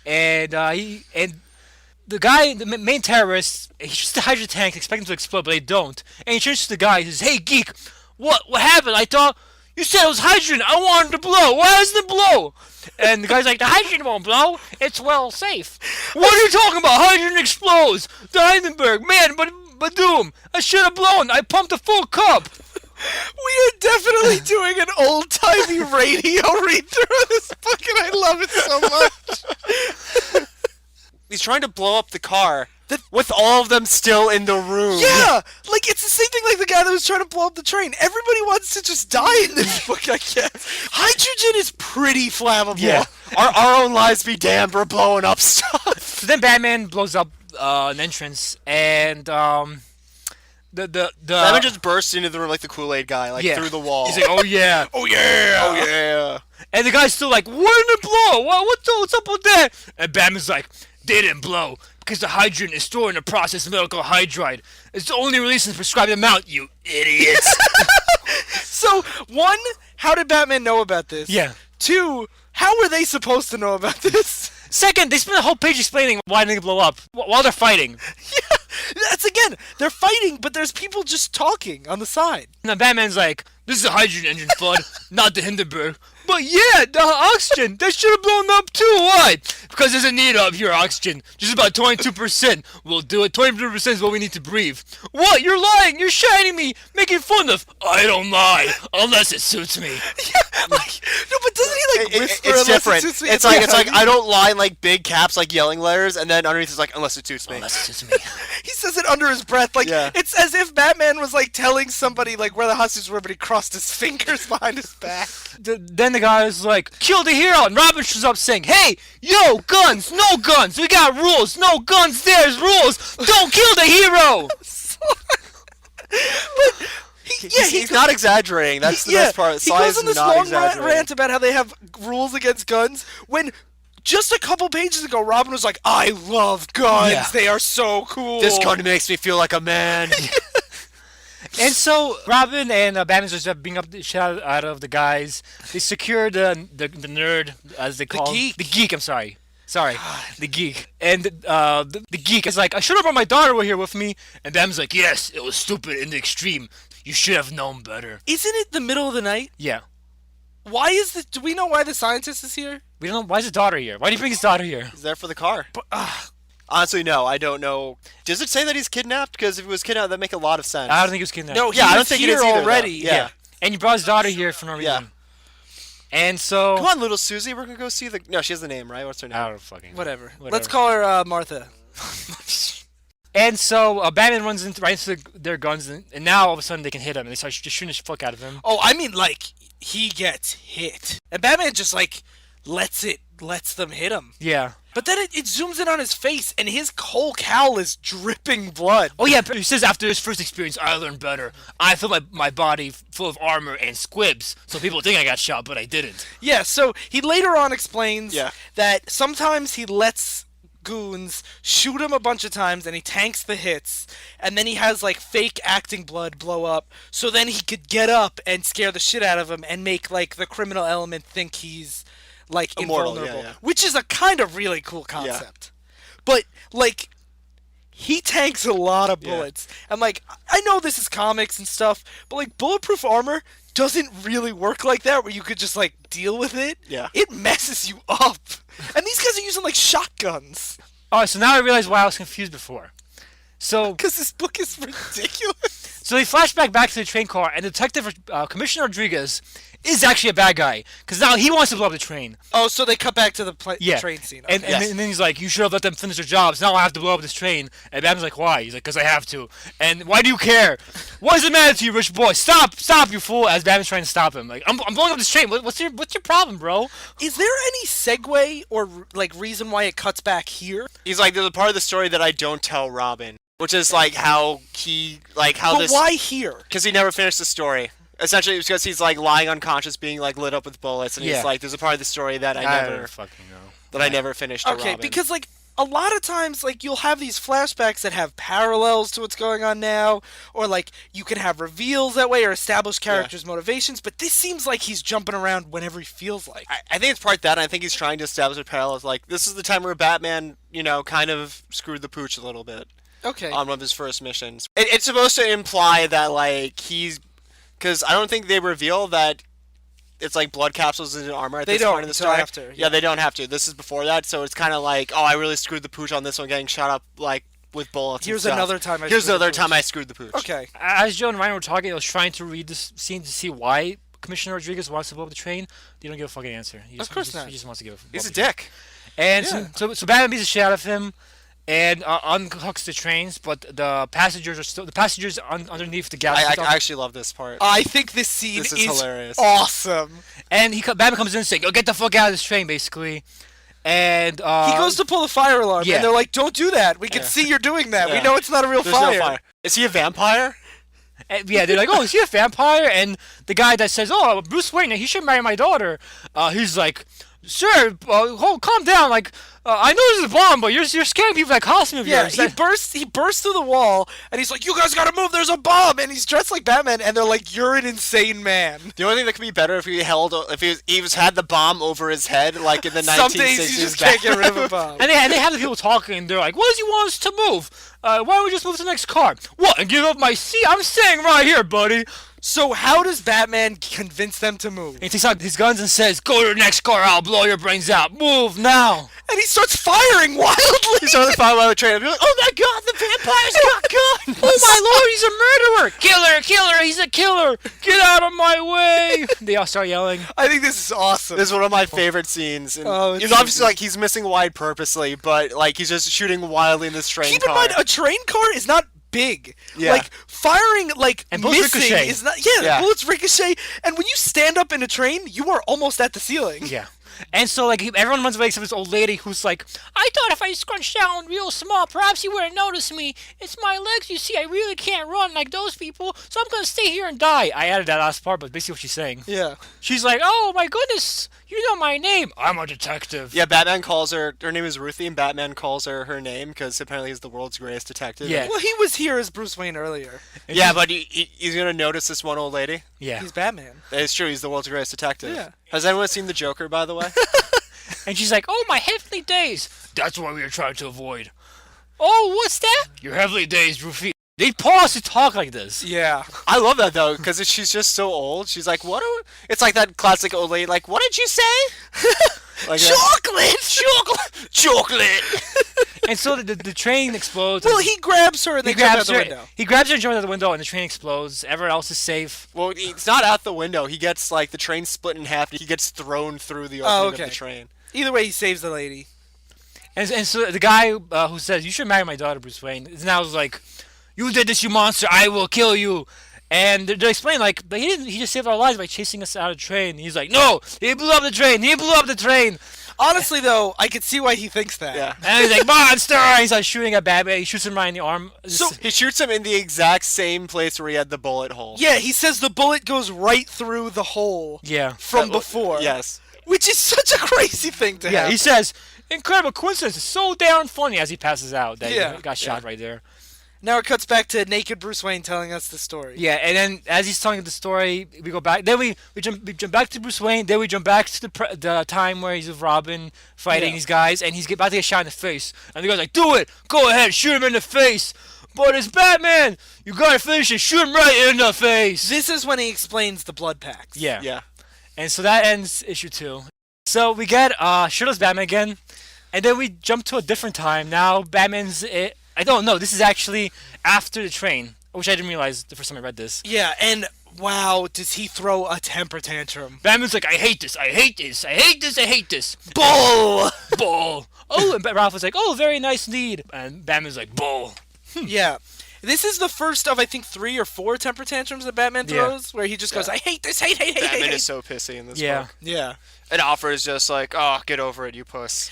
and the guy, the main terrorist, he shoots the hydrogen tank, expecting to explode, but they don't. And he turns to the guy, he says, "Hey, Geek, what happened? I thought you said it was hydrogen. I wanted to blow. Why doesn't it blow?" And the guy's like, "The hydrogen won't blow. It's well safe." "What are you talking about? Hydrogen explodes. The Hindenburg, man, but doom. I should have blown. I pumped a full cup." We are definitely doing an old-timey radio read-through of this book, and I love it so much. He's trying to blow up the car with all of them still in the room. Yeah, like it's the same thing like the guy that was trying to blow up the train. Everybody wants to just die in this book, I guess. Hydrogen is pretty flammable. Yeah. Our own lives be damned, we're blowing up stuff. So then Batman blows up an entrance, and Batman just bursts into the room like the Kool-Aid guy, like Yeah. through the wall. he's like, "Oh yeah, Oh yeah. oh yeah. and the guy's still like, "Where did it blow? What's up with that?" And Batman's like, "They didn't blow because the hydrogen is stored in a process of medical hydride. It's only released in the prescribed amount, you idiots." So, 1, how did Batman know about this? Yeah. 2, how were they supposed to know about this? Second, they spent a whole page explaining why they blow up while they're fighting. Yeah, that's again, they're fighting, but there's people just talking on the side. And then Batman's like, "This is a hydrogen engine, Flood, not the Hindenburg." "But yeah, the oxygen, that should have blown up too. Why?" "Because there's a need of your oxygen. Just about 22%. We'll do it. 22% is what we need to breathe." "What? You're lying. You're shining me, making fun of." "I don't lie, unless it suits me." Yeah, like, no, but doesn't he like whisper It's unless different. it suits me? It's like I don't lie in like big caps, like yelling letters, and then underneath it's like unless it suits me. Unless it suits me. He says it under his breath, like it's as if Batman was like telling somebody like where the hostages were, but he crossed his fingers behind his back. Then the guy is like, kill the hero, and Robin shows up saying, hey, yo, guns, no guns, we got rules, no guns, there's rules, don't kill the hero. But he's not exaggerating. That's the best part. He goes on this long rant about how they have rules against guns when just a couple pages ago Robin was like, I love guns. Yeah. They are so cool. This gun makes me feel like a man. And so Robin and Batman just beating up the shit out of the guys. They secure the nerd, as they call him. The geek, I'm sorry. Sorry, the geek. And the geek is like, I should have brought my daughter here with me. And Batman's like, yes, it was stupid in the extreme. You should have known better. Isn't it the middle of the night? Yeah. Why is the? Do we know why the scientist is here? We don't know. Why is his daughter here? Why do you bring his daughter here? He's there for the car. But, honestly, no, I don't know. Does it say that he's kidnapped? Because if he was kidnapped, that'd make a lot of sense. I don't think he was kidnapped. no, Yeah, I he don't was think it here is either, already. though. Yeah. And you brought his daughter here for no reason. Yeah. And so... Come on, little Susie, we're gonna go see the... No, she has the name, right? What's her name? I don't fucking... Whatever. Let's call her Martha. And so Batman runs right into their guns, and now all of a sudden they can hit him, and they start just shooting the fuck out of him. Oh, I mean, like, he gets hit. And Batman just, like, lets them hit him. Yeah. But then it zooms in on his face, and his whole cowl is dripping blood. Oh yeah, but he says after his first experience, I learned better. I filled my body full of armor and squibs, so people think I got shot, but I didn't. Yeah, so he later on explains Yeah. that sometimes he lets goons shoot him a bunch of times, and he tanks the hits, and then he has, like, fake acting blood blow up, so then he could get up and scare the shit out of him and make, like, the criminal element think he's... like Immortal, invulnerable, yeah. which is a kind of really cool concept. But like, he tanks a lot of bullets, and like, I know this is comics and stuff, but like, bulletproof armor doesn't really work like that, where you could just like deal with it. Yeah. It messes you up, and these guys are using like shotguns. Alright, so now I realize why I was confused before. So, Because this book is ridiculous. so they flash back to the train car, and Detective Commissioner Rodriguez is actually a bad guy, because now he wants to blow up the train. Oh, so they cut back to the train scene. Okay. And then he's like, you should have let them finish their jobs. Now I have to blow up this train. And Batman's like, why? He's like, because I have to. And why do you care? What does it matter to you, rich boy? Stop, you fool! As Batman's trying to stop him. Like, I'm blowing up this train. What's your problem, bro? Is there any segue or like reason why it cuts back here? He's like, there's a part of the story that I don't tell Robin, which is like how he, like how But this... why here? Because he never finished the story. Essentially, it's because he's like lying unconscious, being like lit up with bullets, and he's like, "There's a part of the story that I never don't fucking know. I never finished." To Okay, Robin. because like a lot of times, like you'll have these flashbacks that have parallels to what's going on now, or like you can have reveals that way or establish characters' motivations. But this seems like he's jumping around whenever he feels like. I think it's part that. I think he's trying to establish a parallel. Like, this is the time where Batman, kind of screwed the pooch a little bit Okay. on one of his first missions. It's supposed to imply that like he's, because I don't think they reveal that it's like blood capsules in armor at They this don't point in the until story. after, Yeah, they don't have to. This is before that, so it's kind of like, oh, I really screwed the pooch on this one, getting shot up like with bullets. Here's and stuff. another time I Here's screwed the another pooch. time I screwed the pooch. Okay. As Joe and Ryan were talking, I was trying to read this scene to see why Commissioner Rodriguez wants to blow up the train. You don't give a fucking answer. Of course not. He just wants to give a He's a dick. And Yeah. so Batman beats the shit out of him and unhooks the trains, but the passengers are still underneath the gas. I actually love this part. I think this scene This is hilarious. awesome. And Batman comes in saying, "Oh, get the fuck out of this train," basically. And He goes to pull the fire alarm, yeah. and they're like, "Don't do that. We can see you're doing that. We Yeah. know it's not a real There's fire." no fire. Is he a vampire? yeah, they're like, "Oh, is he a vampire?" And the guy that says, "Oh, Bruce Wayne, he should marry my daughter," he's like, "Sir, calm down. Like, I know this is a bomb, but you're scaring people like costume of Yeah, yours." he bursts through the wall, and he's like, "You guys gotta move, there's a bomb!" And he's dressed like Batman, and they're like, "You're an insane man." The only thing that could be better if he had the bomb over his head, like in the 1960s. Some days you just can't get rid of a bomb. And they have the people talking, and they're like, "What does he want us to move? Why don't we just move to the next car? What, and give up my seat? I'm staying right here, buddy." So how does Batman convince them to move? And he takes out his guns and says, "Go to the next car, I'll blow your brains out. Move now." And he starts firing wildly! He's on the fire while the train. I'd be like, oh my god, the vampire's got guns! Oh my lord, he's a murderer! Killer, he's a killer! Get out of my way!" They all start yelling. I think this is awesome. This is one of my favorite scenes. And Oh, it's it's so obviously good. like he's missing wide purposely, but like he's just shooting wildly in this train Keep in car. mind, a train car is not big. Yeah. Like firing, like And bullets missing ricochet. is not. Yeah, Yeah. the bullets ricochet, and when you stand up in a train, you are almost at the ceiling. Yeah. And so, like, everyone runs away except this old lady who's like, "I thought if I scrunched down real small, perhaps you wouldn't notice me. It's my legs, you see. I really can't run like those people, so I'm gonna stay here and die." I added that last part, but basically what she's saying. Yeah. She's like, "Oh my goodness, you know my name. I'm a detective." Yeah, Batman calls her name is Ruthie, and Batman calls her name because apparently he's the world's greatest detective. Yeah. Well, he was here as Bruce Wayne earlier. And Yeah, she's- but he's going to notice this one old lady. yeah. He's Batman. It's true, he's the world's greatest detective. Yeah. Has anyone seen The Joker, by the way? And she's like, "Oh, my heavenly days. That's what we were trying to avoid." "Oh, what's that?" "Your heavenly days, Rufy." They pause to talk like this. Yeah. I love that, though, because she's just so old. She's like, it's like that classic old lady, like, what did you say? Like Chocolate! chocolate! And so the train explodes. Well, and he grabs her and they he jump out grabs the her. window. He grabs her and jumps out the window, and the train explodes. Everyone else is safe. Well, it's not out the window. He gets, like, the train split in half. He gets thrown through the opening okay. of the train. Either way, he saves the lady. And so the guy who says, "You should marry my daughter, Bruce Wayne," is now like, "You did this, you monster! I will kill you!" And they're explaining like, "But he didn't. He just saved our lives by chasing us out of the train." He's like, "No, he blew up the train. He blew up the train." Honestly, though, I could see why he thinks that. Yeah. And he's like, "Monster!" And he starts shooting at Batman. He shoots him right in the arm. So- He shoots him in the exact same place where he had the bullet hole. Yeah, he says the bullet goes right through the hole yeah, from before. Yes. Which is such a crazy thing to yeah. happen. He says, "Incredible coincidence. It's so damn funny." As he passes out, that Yeah. he got shot right there. Now it cuts back to naked Bruce Wayne telling us the story. Yeah, and then as he's telling the story, we go back. Then we jump back to Bruce Wayne. Then we jump back to the time where he's with Robin fighting Yeah. these guys, and he's about to get shot in the face. And the guy's like, "Do it! Go ahead, shoot him in the face!" "But it's Batman! You gotta finish it! Shoot him right in the face!" This is when he explains the blood packs. Yeah. Yeah. And so that ends issue 2. So we get shirtless Batman again, and then we jump to a different time. Now Batman's. I don't know. This is actually after the train, which I didn't realize the first time I read this. Yeah, and wow, does he throw a temper tantrum. Batman's like, "I hate this, I hate this, I hate this, I hate this." Bull! Bull. Oh, and Ralph was like, "Oh, very nice lead." And Batman's like, "Bull." Yeah. This is the first of, I think, 3 or 4 temper tantrums that Batman Yeah. throws, where he just goes, "I hate this, hate, hate, hate, Batman hate." is so pissy in this Yeah. book. Yeah. And Alfred is just like, oh, get over it, you puss.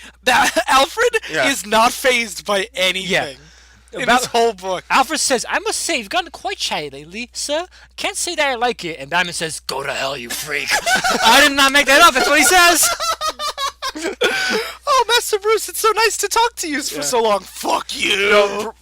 Alfred Yeah. is not fazed by anything in About- this whole book. Alfred says, "I must say, you've gotten quite shy lately, sir. Can't say that I like it." And Batman says, "Go to hell, you freak." I did not make that up. That's what he says. Oh, Master Bruce, it's so nice to talk to you for so long. Fuck you.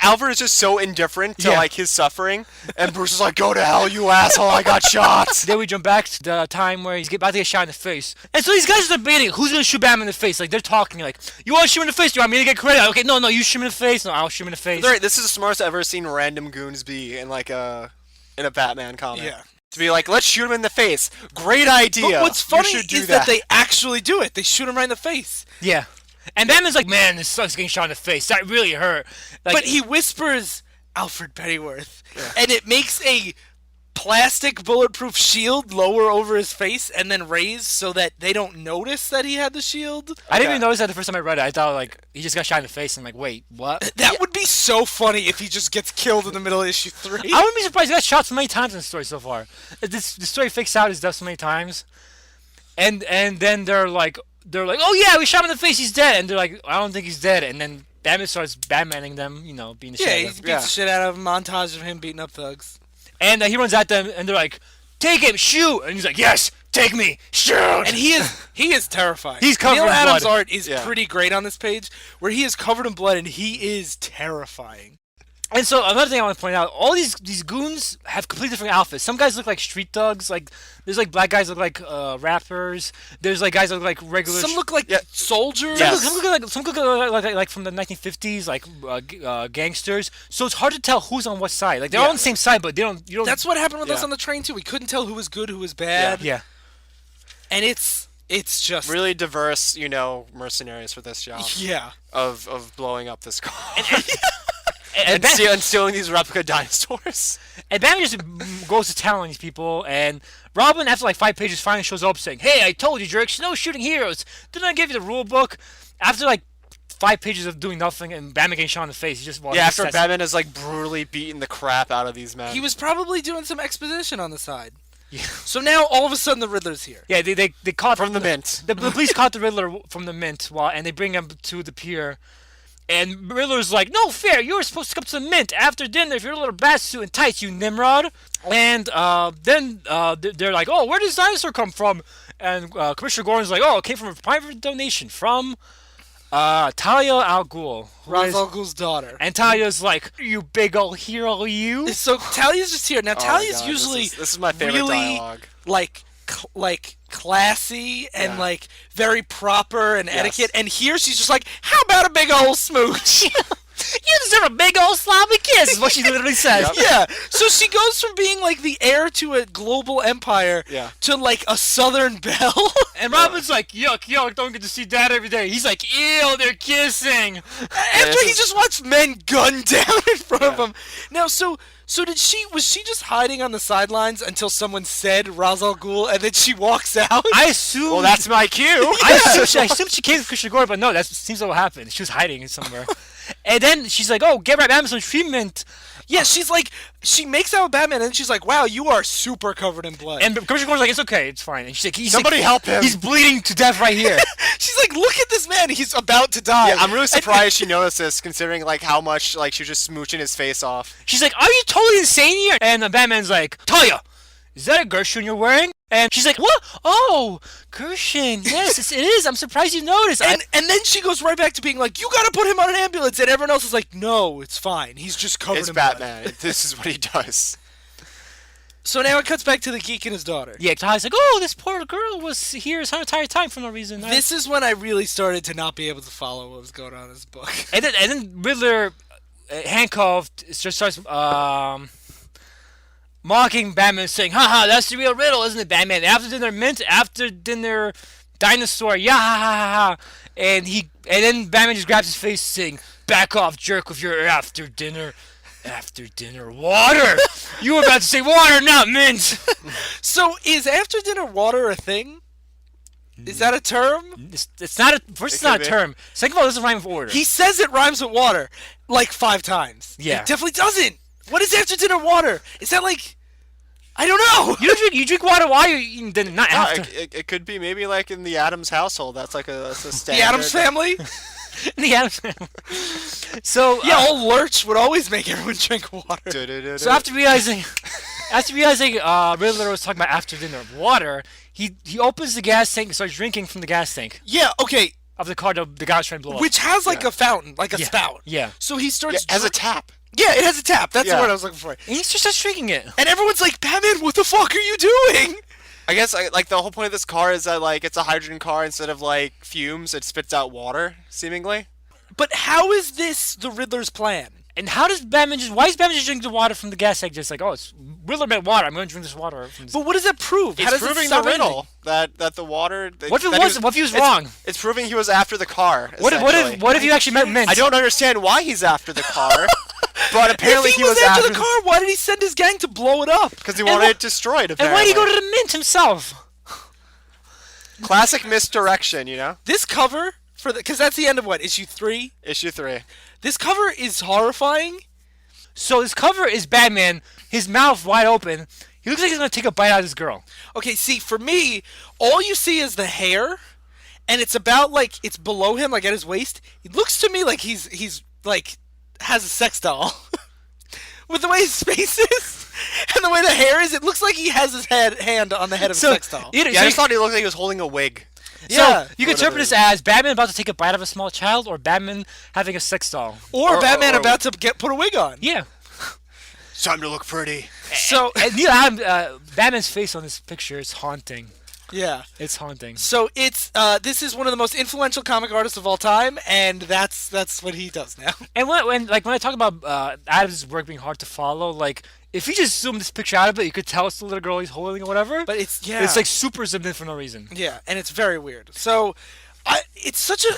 Alfred is just so indifferent to Yeah. like his suffering, and Bruce is like, "Go to hell, you asshole! I got shot." Then we jump back to the time where he's about to get shot in the face. And so these guys are debating who's going to shoot Batman in the face. Like, they're talking like, "You want to shoot him in the face? You want me to get credit?" "Okay, no, you shoot him in the face." "No, I'll shoot him in the face." Right, this is the smartest I've ever seen random goons be in like in a Batman comic. Yeah. To be like, let's shoot him in the face. Great idea. But what's You funny should do is that they actually do it. They shoot him right in the face. Yeah. And Batman's like, "Man, this sucks getting shot in the face. That really hurt." Like, But he whispers, "Alfred Pennyworth." And it makes a plastic bulletproof shield lower over his face and then raise so that they don't notice that he had the shield. I didn't even notice that the first time I read it. I thought, like, he just got shot in the face. I'm like, wait, what? That would be so funny if he just gets killed in the middle of issue 3. I wouldn't be surprised. He got shot so many times in the story so far. The story fakes out his death so many times. And then they're like, "Oh yeah, we shot him in the face. He's dead." And they're like, "I don't think he's dead." And then Batman starts Batmaning them, being the Yeah, shit he out of them. beats the shit out of him. Montage of him beating up thugs. And he runs at them, and they're like, "Take him, shoot!" And he's like, "Yes, take me, shoot!" And he is terrifying. He's covered Neil in Adams' blood. art is Yeah. pretty great on this page, where he is covered in blood and he is terrifying. And so another thing I want to point out: all these goons have completely different outfits. Some guys look like street thugs. Like there's like black guys that look like rappers. There's like guys that look like regular. Some look like soldiers. Yes. Some look like from the 1950s, like gangsters. So it's hard to tell who's on what side. Like they're all on the same side, but you don't. That's what happened with us Yeah. on the train too. We couldn't tell who was good, who was bad. Yeah. And it's just Really diverse, mercenaries for this job yeah. of blowing up this car And, and stealing these replica dinosaurs. And Batman just goes to town on these people, and Robin, after like 5 pages, finally shows up saying, "Hey, I told you, jerks, no shooting heroes. Didn't I give you the rule book?" After like 5 pages of doing nothing and Batman getting shot in the face, he just Yeah, after Batman has like brutally beaten the crap out of these men. He was probably doing some exposition on the side. Yeah. So now all of a sudden the Riddler's here. Yeah, they caught from the mint. The police caught the Riddler from the mint, and they bring him to the pier. And Riddler's like, "No fair! You were supposed to come to the mint after dinner if you're a little bat suit and tights, you Nimrod." And then they're like, "Oh, where does dinosaur come from?" And Commissioner Gordon's like, "Oh, it came from a private donation from Talia al Ghul, Ra's al Ghul's daughter." And Talia's like, "You big ol' hero, you." So Talia's just here now. Oh my Talia's God, usually this is my favorite really dialogue. like classy and Yeah. like very proper and Yes. etiquette. And here she's just like, "How about a big old smooch?" You deserve a big old sloppy kiss, is what she literally says. Yep. Yeah. So she goes from being like the heir to a global empire Yeah. to like a Southern belle. And Robin's like, "Yuck, yuck, don't get to see Dad every day." He's like, "Ew, they're kissing." After he just watched men gunned down in front of Yeah. him. Now, so was she just hiding on the sidelines until someone said Ra's al Ghul, and then she walks out? I assume. Well, that's my cue. I assume she came to Commissioner Gordon, but no, that seems like what happened. She was hiding somewhere. And then she's like, "Oh, get right Batman some treatment." Yeah, she's like, she makes out with Batman, and she's like, "Wow, you are super covered in blood." And Commissioner Gordon's like, "It's okay, it's fine." And she's like, Somebody help him. He's bleeding to death right here." she's like, "Look at this man, he's about to die." Yeah, I'm really surprised she noticed this, considering like how much like she was just smooching his face off. She's like, "Are you totally insane here?" And Batman's like, "Talia, is that a Gershon you're wearing?" And she's like, "What? Oh, Gershon. Yes, it is. I'm surprised you noticed." And then she goes right back to being like, "You gotta put him on an ambulance," and everyone else is like, "No, it's fine. He's just covered It's in blood." Batman. This is what he does. So now it cuts back to the geek and his daughter. Yeah, Talia's like, "Oh, this poor girl was here his entire time for no reason." This is when I really started to not be able to follow what was going on in this book. And then Riddler, handcuffed, just starts mocking Batman, saying, "Haha, that's the real riddle, isn't it, Batman? After dinner mint, after dinner dinosaur, yeah, ha ha ha ha." And then Batman just grabs his face, saying, "Back off, jerk, with your after dinner water." You were about to say water, not mint. So is after dinner water a thing? Is that a term? It's not a first. It's It not could a be. term. Second of all, it doesn't rhyme with order. He says it rhymes with water like 5 times. Yeah. It definitely doesn't. What is after dinner water? Is that like, I don't know. You drink water while you're eating dinner, not Yeah, after. it could be maybe like in the Adams household. That's like that's a The standard. Addams family? The Addams Family. So Yeah, old Lurch would always make everyone drink water. So after realizing Riddler was talking about after dinner water, he opens the gas tank and starts drinking from the gas tank Yeah, okay. of the car the guy was trying to blow up. Which has like Yeah. a fountain, like a Yeah. spout. Yeah. So he Yeah, starts. as a tap. Yeah, it has a tap. That's the Yeah. word I was looking for. And he just starts drinking it. And everyone's like, "Batman, what the fuck are you doing?" I guess like the whole point of this car is that like it's a hydrogen car. Instead of like fumes, it spits out water, seemingly. But how is this the Riddler's plan? And why is Batman just drinking the water from the gas tank? Just like, "Oh, it's Riddler meant water. I'm going to drink this water from this." But what does that prove? How It's does it proving the stop riddle that the water. What if that what if he was it's- wrong? It's proving he was after the car. What essentially. if you actually meant mint? I don't understand why he's after the car, but If apparently he was after the car, why did he send his gang to blow it up? because he wanted it destroyed. And why did he go Apparently. to the mint himself? Classic misdirection, you know? This cover because that's the end of what, issue 3? Issue 3. This cover is horrifying. So this cover is Batman, his mouth wide open. He looks like he's gonna take a bite out of this girl. Okay, see, for me, all you see is the hair, and it's about like it's below him, like at his waist. It looks to me like he's like has a sex doll. With the way his face is and the way the hair is, it looks like he has his hand on the head of a sex doll. Yeah, I just thought he looked like he was holding a wig. Yeah. So you can interpret this as Batman about to take a bite of a small child, or Batman having a sex doll. Or Batman or- about to put a wig on. Yeah. It's time to look pretty. So And Neil Adams, Batman's face on this picture is haunting. yeah. It's haunting. So it's this is one of the most influential comic artists of all time, and that's what he does now. And when I talk about Adams' work being hard to follow, like if you just zoom this picture out of it, you could tell it's the little girl he's holding or whatever. But it's It's like super zoomed in for no reason. yeah, and it's very weird. So It's such a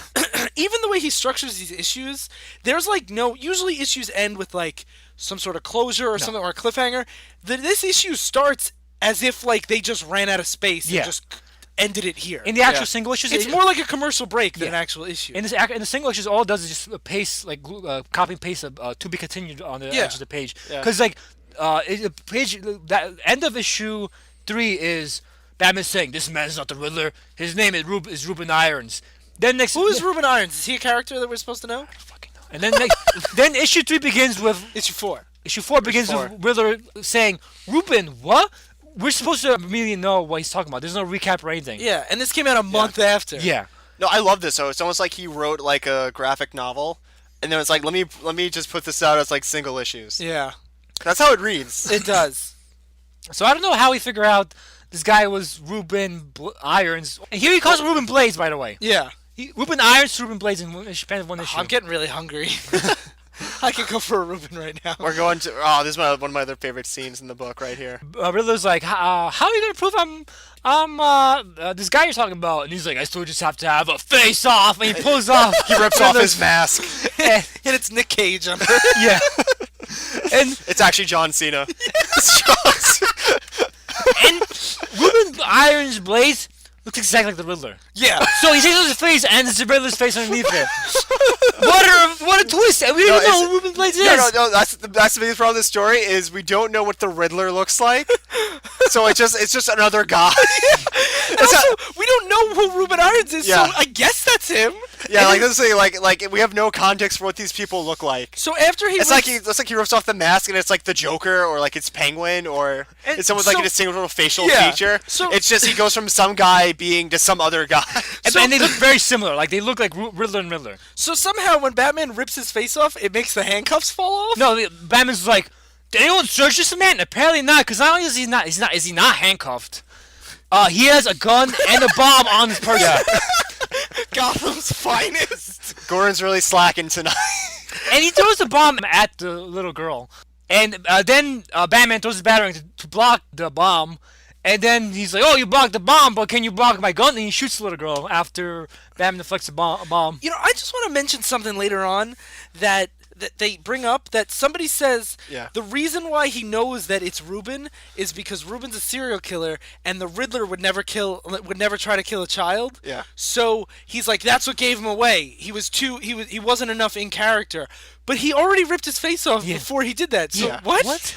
even the way he structures these issues. There's like no usually issues end with like some sort of closure or something or a cliffhanger. This issue starts as if like they just ran out of space and just ended it here. In the actual single issues, It's more like a commercial break than an actual issue. In the single issues, all it does is just paste like copy and paste to be continued on the edge of the page. Because like the page that end of issue 3 is Batman saying, "This man is not the Riddler. His name is Reuben Irons." Then next, Who is Reuben Irons? Is he a character that we're supposed to know? I don't fucking know. And then then issue 3 begins with Issue 4. Issue 4 begins with Riddler saying, "Reuben, what?" We're supposed to immediately know what he's talking about. There's no recap or anything. Yeah, and this came out a month after. Yeah. No, I love this. So it's almost like he wrote like a graphic novel, and then it's like, let me just put this out as like single issues. Yeah. That's how it reads. It does. So I don't know how he figured out this guy was Reuben Irons. And here he calls him Reuben Blades, by the way. Yeah. Reuben Irons to Reuben Blades in span of one issue. I'm getting really hungry. I could go for a Reuben right now. We're going to. Oh, this is one of my other favorite scenes in the book right here. Riddler's like, how are you gonna prove I'm this guy you're talking about? And he's like, I still just have to have a face off. And he pulls off. He rips off his mask. And it's Nick Cage on her. Yeah. And It's actually John Cena. and Reuben Irons Blades looks exactly like the Riddler. Yeah. So he takes off his face, and it's the Riddler's face underneath it. What a twist! And we don't even know who Reuben Blades is. No. That's the biggest problem with this story is we don't know what the Riddler looks like. So it's just another guy. And also, we don't know who Reuben Irons is, Yeah. so I guess that's him. Yeah, And like then- this is like we have no context for what these people look like. So after he It's like he rips off the mask and it's like the Joker or like it's Penguin or And it's someone with like so- a distinguishable facial Yeah, feature. so- It's just he goes from some guy being to some other guy. And they look very similar. Like they look like Riddler and Riddler. So somehow when Batman rips his face off, it makes the handcuffs fall off? No, Batman's like, did anyone search this man? Apparently not, because not only is he not handcuffed. He has a gun and a bomb on his person. Gotham's finest. Gordon's really slacking tonight. And he throws the bomb at the little girl. And then Batman throws his batarang to block the bomb. And then he's like, oh, you blocked the bomb, but can you block my gun? And he shoots the little girl after Batman deflects the bomb. You know, I just want to mention something later on that they bring up that somebody says the reason why he knows that it's Reuben is because Reuben's a serial killer and the Riddler would never try to kill a child. Yeah. So he's like, that's what gave him away. He wasn't enough in character. But he already ripped his face off before he did that. So what?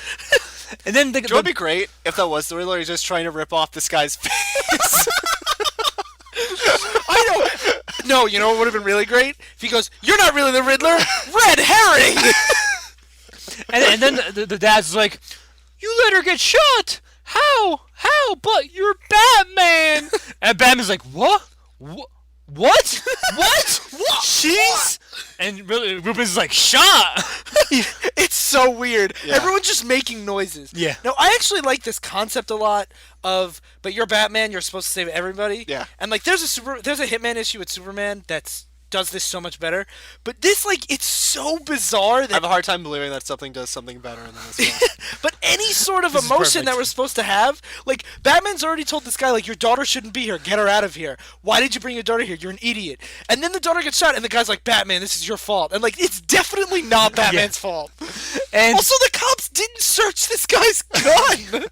And then It would be great if that was the Riddler. He's just trying to rip off this guy's face. I know. No, you know what would have been really great? If he goes, you're not really the Riddler. Red herring. and then the dad's like, you let her get shot. How? But you're Batman. And Batman's like, what? What? She's... And really, Reuben's like, shot. It's so weird. Yeah. Everyone's just making noises. Yeah. No, I actually like this concept a lot of, but you're Batman, you're supposed to save everybody. Yeah. And like, there's a Hitman issue with Superman does this so much better. But this, like, it's so bizarre I that... have a hard time believing that something does something better than this one. But any sort of This is emotion perfect. that we're supposed to have, like, Batman's already told this guy, like, your daughter shouldn't be here. Get her out of here. Why did you bring your daughter here? You're an idiot. And then the daughter gets shot, and the guy's like, Batman, this is your fault. And, like, it's definitely not Batman's fault. And Also, the cops didn't search this guy's gun.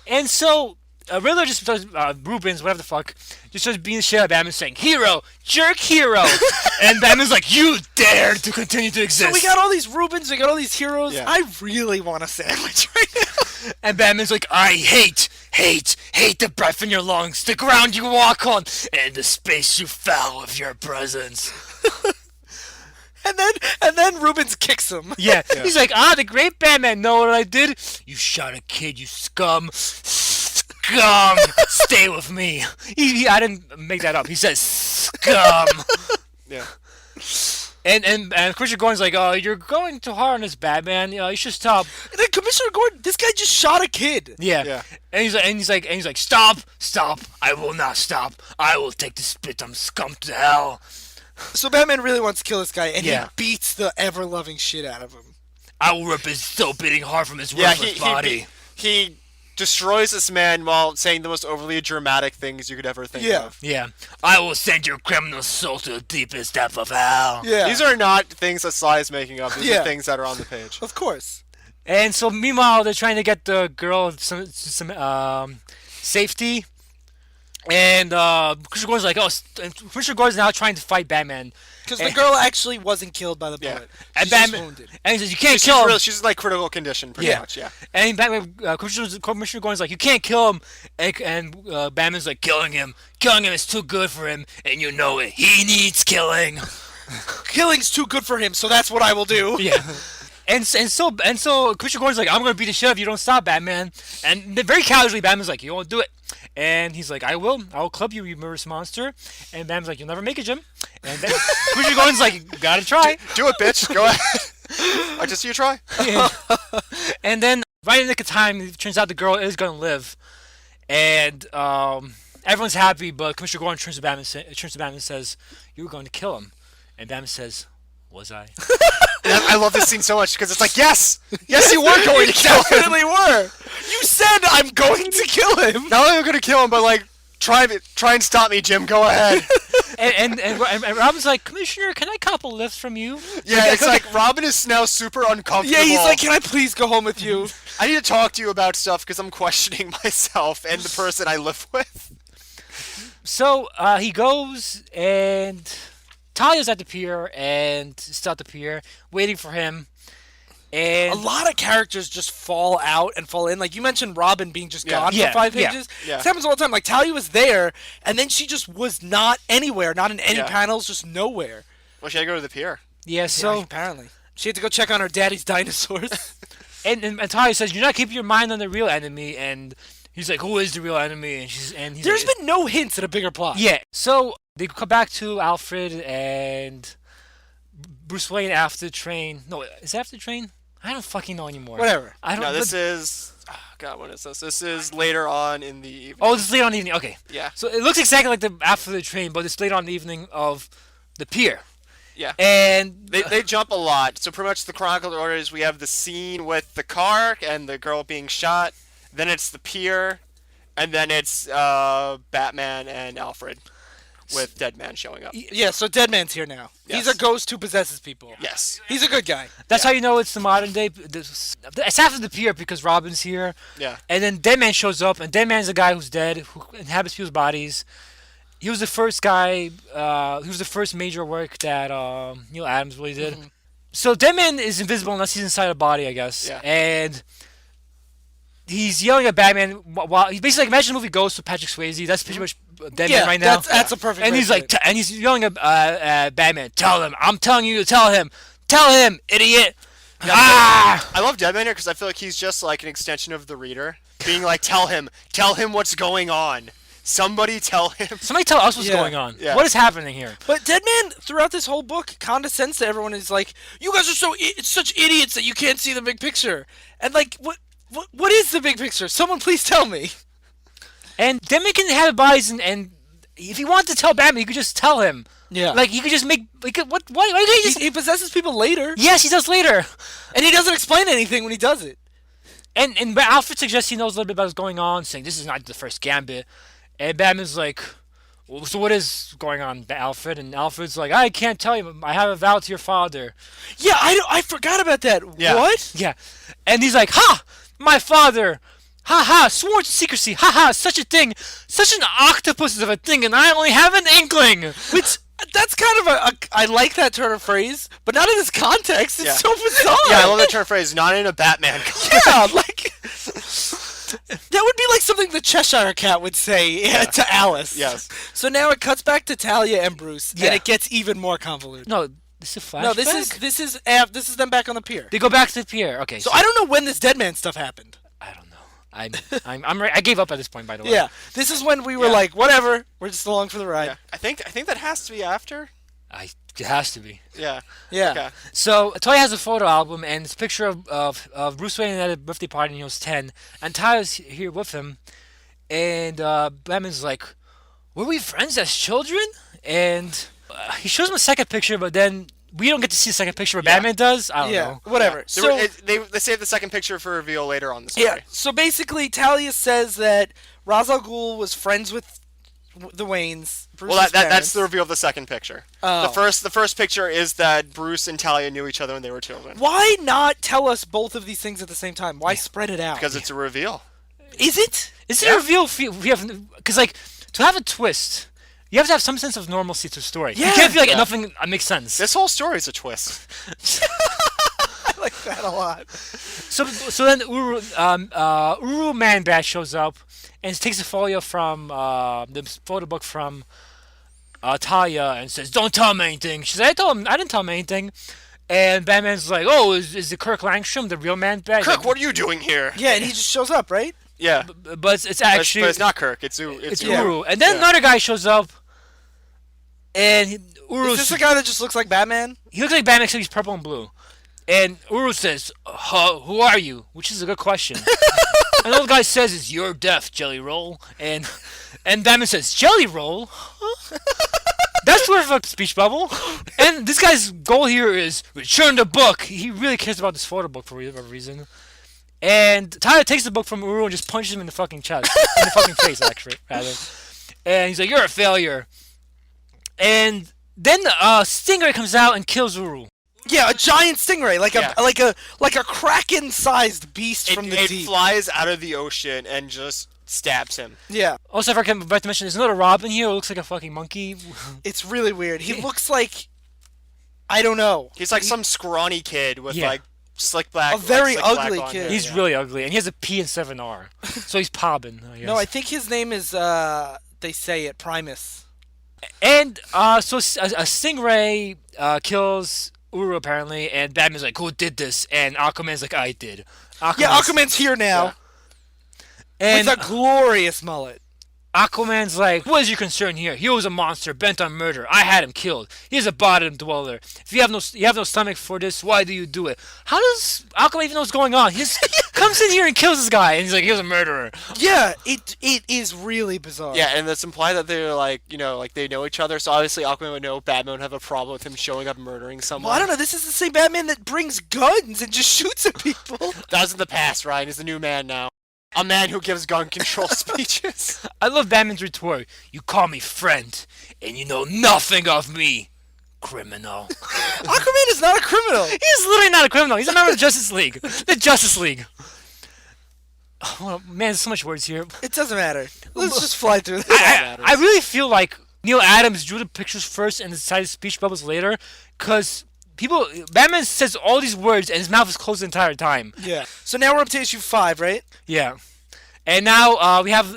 And so, Riddler just starts, Rubens, whatever the fuck, just starts beating the shit out of Batman, saying, hero, jerk hero. And Batman's like, you dared to continue to exist. So we got all these Rubens, we got all these heroes. Yeah. I really want a sandwich right now. And Batman's like, I hate the breath in your lungs, the ground you walk on, and the space you foul with your presence. And then Rubens kicks him. Yeah. He's like, the great Batman, know what I did? You shot a kid, you scum. Scum! Stay with me. I didn't make that up. He says, scum. Yeah. And Commissioner Gordon's like, oh, you're going too hard on this Batman. You know, you should stop. And then Commissioner Gordon, this guy just shot a kid. Yeah. Yeah. And he's like, stop. I will not stop. I will take the spit on scum to hell. So Batman really wants to kill this guy, and Yeah. he beats the ever-loving shit out of him. I will rip his soul beating heart from his Yeah, worthless body. he destroys this man while saying the most overly dramatic things you could ever think Yeah. of. Yeah. I will send your criminal soul to the deepest depth of hell. Yeah. These are not things that Sly is making up. These Yeah. are things that are on the page. Of course. And so meanwhile, they're trying to get the girl some safety. And Commissioner Gordon's like, and Commissioner Gordon's now trying to fight Batman. Because the girl actually wasn't killed by the Yeah. bullet. And She's just Batman, wounded. and he says, you can't She's kill him. real. She's like critical condition, pretty Yeah. much. Yeah. And Batman, Commissioner Gordon's like, you can't kill him. And Batman's like, killing him is too good for him, and you know it. He needs killing. Killing's too good for him, so that's what I will do. Yeah. And so Commissioner Gordon's like, I'm gonna beat the shit if you don't stop, Batman. And then very casually, Batman's like, you won't do it. And he's like, I will club you, you murderous monster. And Batman's like, you'll never make it, Jim. And then Commissioner Gordon's like, you gotta try. Do it, bitch. Go ahead. I just see you try. And then right in the nick of time, it turns out the girl is gonna live. And everyone's happy, but Commissioner Gordon turns to Batman and says, you were going to kill him. And Batman says, was I? And I love this scene so much because it's like, yes, you were going to kill him. Definitely were. You said I'm going to kill him. Not only am I going to kill him, but like, try and stop me, Jim. Go ahead. and Robin's like, Commissioner, can I cop a lift from you? Yeah, it's like Robin is now super uncomfortable. Yeah, he's like, can I please go home with you? I need to talk to you about stuff because I'm questioning myself and the person I live with. So he goes, and Talia's at the pier, and still at the pier, waiting for him. And A lot of characters just fall out and fall in. Like, you mentioned Robin being just gone Yeah, for 5 yeah, pages. yeah. This happens all the time. Like, Talia was there, and then she just was not anywhere. Not in any Yeah. panels, just nowhere. Well, she had to go to the pier. yeah, Yeah, so apparently. She had to go check on her daddy's dinosaurs. and Talia says, you're not keeping your mind on the real enemy, and he's like, who is the real enemy? And he's There's like, been no hints at a bigger plot. yeah. So they come back to Alfred and Bruce Wayne after the train. No, is it after the train? I don't fucking know anymore. Whatever. I don't. No, this is... Oh, God, what is this? This is later on in the evening. Oh, this is late on the evening. Okay. Yeah. So it looks exactly like the after the train, but it's late on the evening of the pier. Yeah. And They jump a lot. So pretty much the chronological order is we have the scene with the car and the girl being shot. Then it's the pier. And then it's Batman and Alfred with Deadman showing up. Yeah, so Deadman's here now. He's Yes. a ghost who possesses people. Yes. He's a good guy. that's how you know it's the modern day. It's after the pier because Robin's here. Yeah. And then Deadman shows up, and Deadman's a guy who's dead, who inhabits people's bodies. He was the first guy. He was the first major work that Neal Adams really did. So Deadman is invisible unless he's inside a body, I guess. Yeah. And he's yelling at Batman while he's basically like, imagine the movie Ghost with Patrick Swayze. That's pretty much Deadman Yeah, right now. that's a perfect And way he's to like, put it. and he's yelling at Batman. Tell him. I'm telling you to tell him, idiot. Ah! I love Deadman here because I feel like he's just like an extension of the reader. Being like, tell him what's going on. Somebody tell him. Somebody tell us what's Yeah. going on. Yeah. What is happening here? But Deadman, throughout this whole book, condescends to everyone. Is like, you guys are such idiots that you can't see the big picture. And like, what is the big picture? Someone please tell me. And Deadman can have bodies, and if he wanted to tell Batman, he could just tell him. Yeah. Like he could just make. What? Why can't he just? He possesses people later, Yes, he does later. and he doesn't explain anything when he does it. And Alfred suggests he knows a little bit about what's going on, saying this is not the first gambit. And Batman's like, well, so what is going on, Alfred? And Alfred's like, I can't tell you. I have a vow to your father. Yeah, I forgot about that. Yeah. What? Yeah. And he's like, ha! My father! Ha ha! Swore to secrecy! Ha ha! Such a thing! Such an octopus of a thing, and I only have an inkling! Which that's kind of a I like that turn of phrase, but not in this context. It's Yeah. so bizarre. Yeah, I love that turn of phrase. Not in a Batman. Yeah, like that would be like something the Cheshire Cat would say to Alice. Yes. So now it cuts back to Talia and Bruce, Yeah. and it gets even more convoluted. No, this is a flashback? No, this is them back on the pier. They go back to the pier. Okay. So I don't know when this Deadman stuff happened. I don't know. I gave up at this point, by the way. Yeah, this is when we were Yeah. like, whatever, we're just along for the ride. Yeah. I think that has to be after. It has to be. Yeah. Yeah. Okay. So Talia has a photo album, and it's a picture of Bruce Wayne at a birthday party when he was 10, and Talia's here with him, and Batman's like, were we friends as children? And he shows him a second picture, but then we don't get to see the second picture, but Yeah. Batman does. I don't Yeah, know. whatever. They, So were- they save the second picture for reveal later on in the story. yeah, so basically, Talia says that Ra's al Ghul was friends with the Waynes. Bruce's Well, that's parents. the reveal of the second picture. Oh. The first picture is that Bruce and Talia knew each other when they were children. Why not tell us both of these things at the same time? Why spread it out? Because it's a reveal. Is it? Is it a reveal? We have because like to have a twist, you have to have some sense of normalcy to the story. Yeah. You can't feel like Yeah. nothing makes sense. This whole story is a twist. I like that a lot. So then Uru Man Bat shows up and takes a folio from the photo book from Talia and says, "Don't tell him anything." She said, I didn't tell him anything." And Batman's like, "Oh, is it Kirk Langstrom, the real Man Bat?" Kirk, what are you doing here? Yeah, and he just shows up, right? Yeah. But it's actually But it's not Kirk. It's it's Uru. Uru. And then Yeah. another guy shows up, and Uru. Is this the guy that just looks like Batman? He looks like Batman except he's purple and blue. And Uru says, "Who are you?" Which is a good question. And the old guy says, "It's your death, Jelly Roll." And Batman says, "Jelly Roll?" That's sort of a speech bubble. And this guy's goal here is return the book. He really cares about this photo book for whatever reason. And Tyler takes the book from Uru and just punches him in the fucking chest, in the fucking face, actually, rather. And he's like, "You're a failure." And then Stingray comes out and kills Uru. Yeah, a giant stingray, like Yeah. a kraken-sized beast from the It deep. flies out of the ocean and just stabs him. Yeah, Also, if I can forgot to mention, there's another Robin here who looks like a fucking monkey. it's really weird. He looks like, I don't know. He's like some scrawny kid with Yeah. like slick black. A very slick black ugly blonde kid. hair, He's yeah. really ugly, and he has a P and 7R. So he's Pobbin, I guess. No, I think his name is, they say it, Primus. And so a Stingray kills Uru, apparently, and Batman's like, "Who did this?" And Aquaman's like, "I did." Yeah, Aquaman's here now And with a glorious mullet. Aquaman's like, "What is your concern here? He was a monster bent on murder. I had him killed. He's a bottom dweller. If you have no stomach for this, why do you do it?" How does Aquaman even know what's going on? He just comes in here and kills this guy, and he's like, "He was a murderer." Yeah, it is really bizarre. Yeah, and it's implied that they're like, like they know each other. So obviously Aquaman would know Batman would have a problem with him showing up murdering someone. Well, I don't know. This is the same Batman that brings guns and just shoots at people. That was in the past, Ryan. He's the new man now. A man who gives gun control speeches. I love Batman's retort. "You call me friend, and you know nothing of me, criminal." Aquaman is not a criminal. He's literally not a criminal. He's a member of the Justice League. The Justice League. Oh, man, there's so much words here. It doesn't matter. Let's just fly through this. I really feel like Neal Adams drew the pictures first and decided speech bubbles later, because Batman says all these words and his mouth is closed the entire time. Yeah. So now we're up to issue 5, right? Yeah. And now we have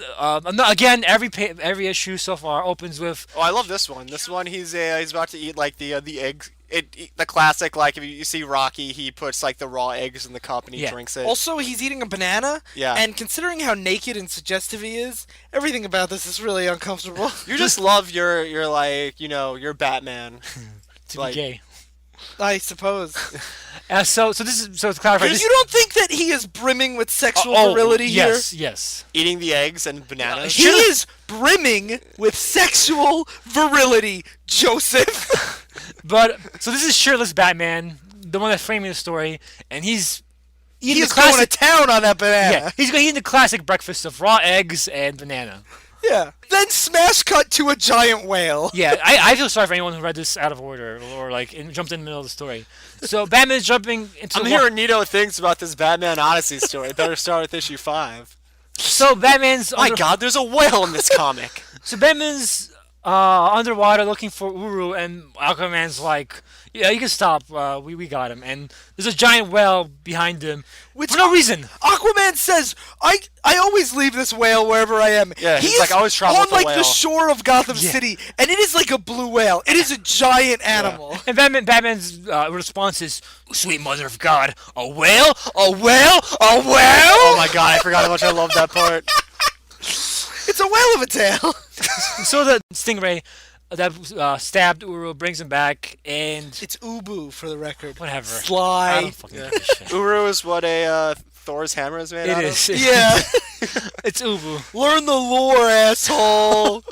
again every issue so far opens with Oh, I love this one. This one, he's about to eat like the eggs. The classic, like if you see Rocky, he puts like the raw eggs in the cup and he Yeah. drinks it. Also, he's eating a banana. Yeah. And considering how naked and suggestive he is, everything about this is really uncomfortable. You just love your like your Batman. to Like- be gay. I suppose. So to clarify, You don't think that he is brimming with sexual virility yes, here? yes. Eating the eggs and bananas. He is brimming with sexual virility, Joseph. But so this is shirtless Batman, the one that's framing the story, and he's eating He's the classic. going to town on that banana. Yeah, he's eating the classic breakfast of raw eggs and banana. Yeah. Then smash cut to a giant whale. Yeah, I feel sorry for anyone who read this out of order or like jumped in the middle of the story. So Batman's jumping into I'm the hearing neato things about this Batman Odyssey story. Better start with issue 5. So Batman's My God, there's a whale in this comic. So Batman's underwater looking for Uru, and Aquaman's like, "Yeah, you can stop. We got him." And there's a giant whale behind him Which for no reason. Aquaman says, I always leave this whale wherever I am. Yeah, he's is like, I always travel on with the like whale. the shore of Gotham Yeah. City, and it is like a blue whale. It is a giant animal. And Batman's response is, "Sweet mother of God, a whale, a whale, a whale." Oh my God, I forgot how much I love that part. It's a whale of a tail. So the Stingray that stabbed Uru brings him back, and It's Ubu for the record. whatever. I Sly. don't fucking give a shit. Uru is what a Thor's hammer is made out It of. is. Yeah. It's Ubu. Learn the lore, asshole.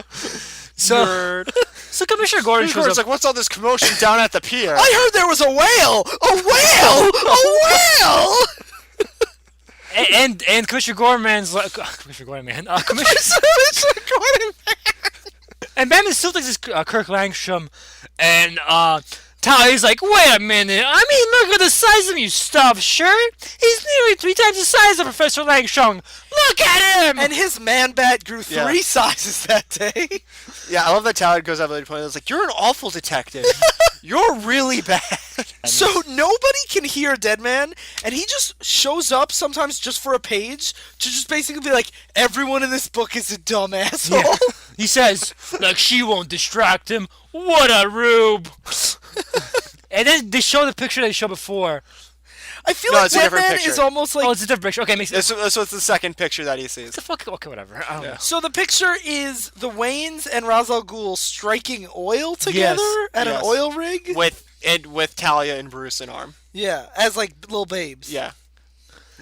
So, Nerd. So Commissioner Gordon shows Gordon's up. like, what's all this commotion down at the pier? I heard there was a whale! A whale! A whale! And Commissioner Gorman's like Commissioner Gordon man. Commissioner Gordon. and Batman still thinks it's Kirk Langstrom, and Tally's like, wait a minute. I mean, look at the size of you stuffed shirt. He's nearly 3 times the size of Professor Langstrom. Look at him. And his man bat grew 3 sizes that day. Yeah, I love that Tallard goes up to the point. It's like, you're an awful detective. You're really bad. So nobody can hear Deadman, and he just shows up sometimes just for a page to just basically be like, everyone in this book is a dumb asshole. Yeah. He says, like, she won't distract him. What a rube. And then they show the picture they showed before. I feel No, like it's a different Deadman picture. is almost like... Oh, it's a different picture. Okay, makes sense. So it's the second picture that he sees. The fuck? Okay, whatever. I don't know. So the picture is the Waynes and Ra's al Ghul striking oil together at an oil rig? With Talia and Bruce in arm. Yeah, as like little babes. Yeah.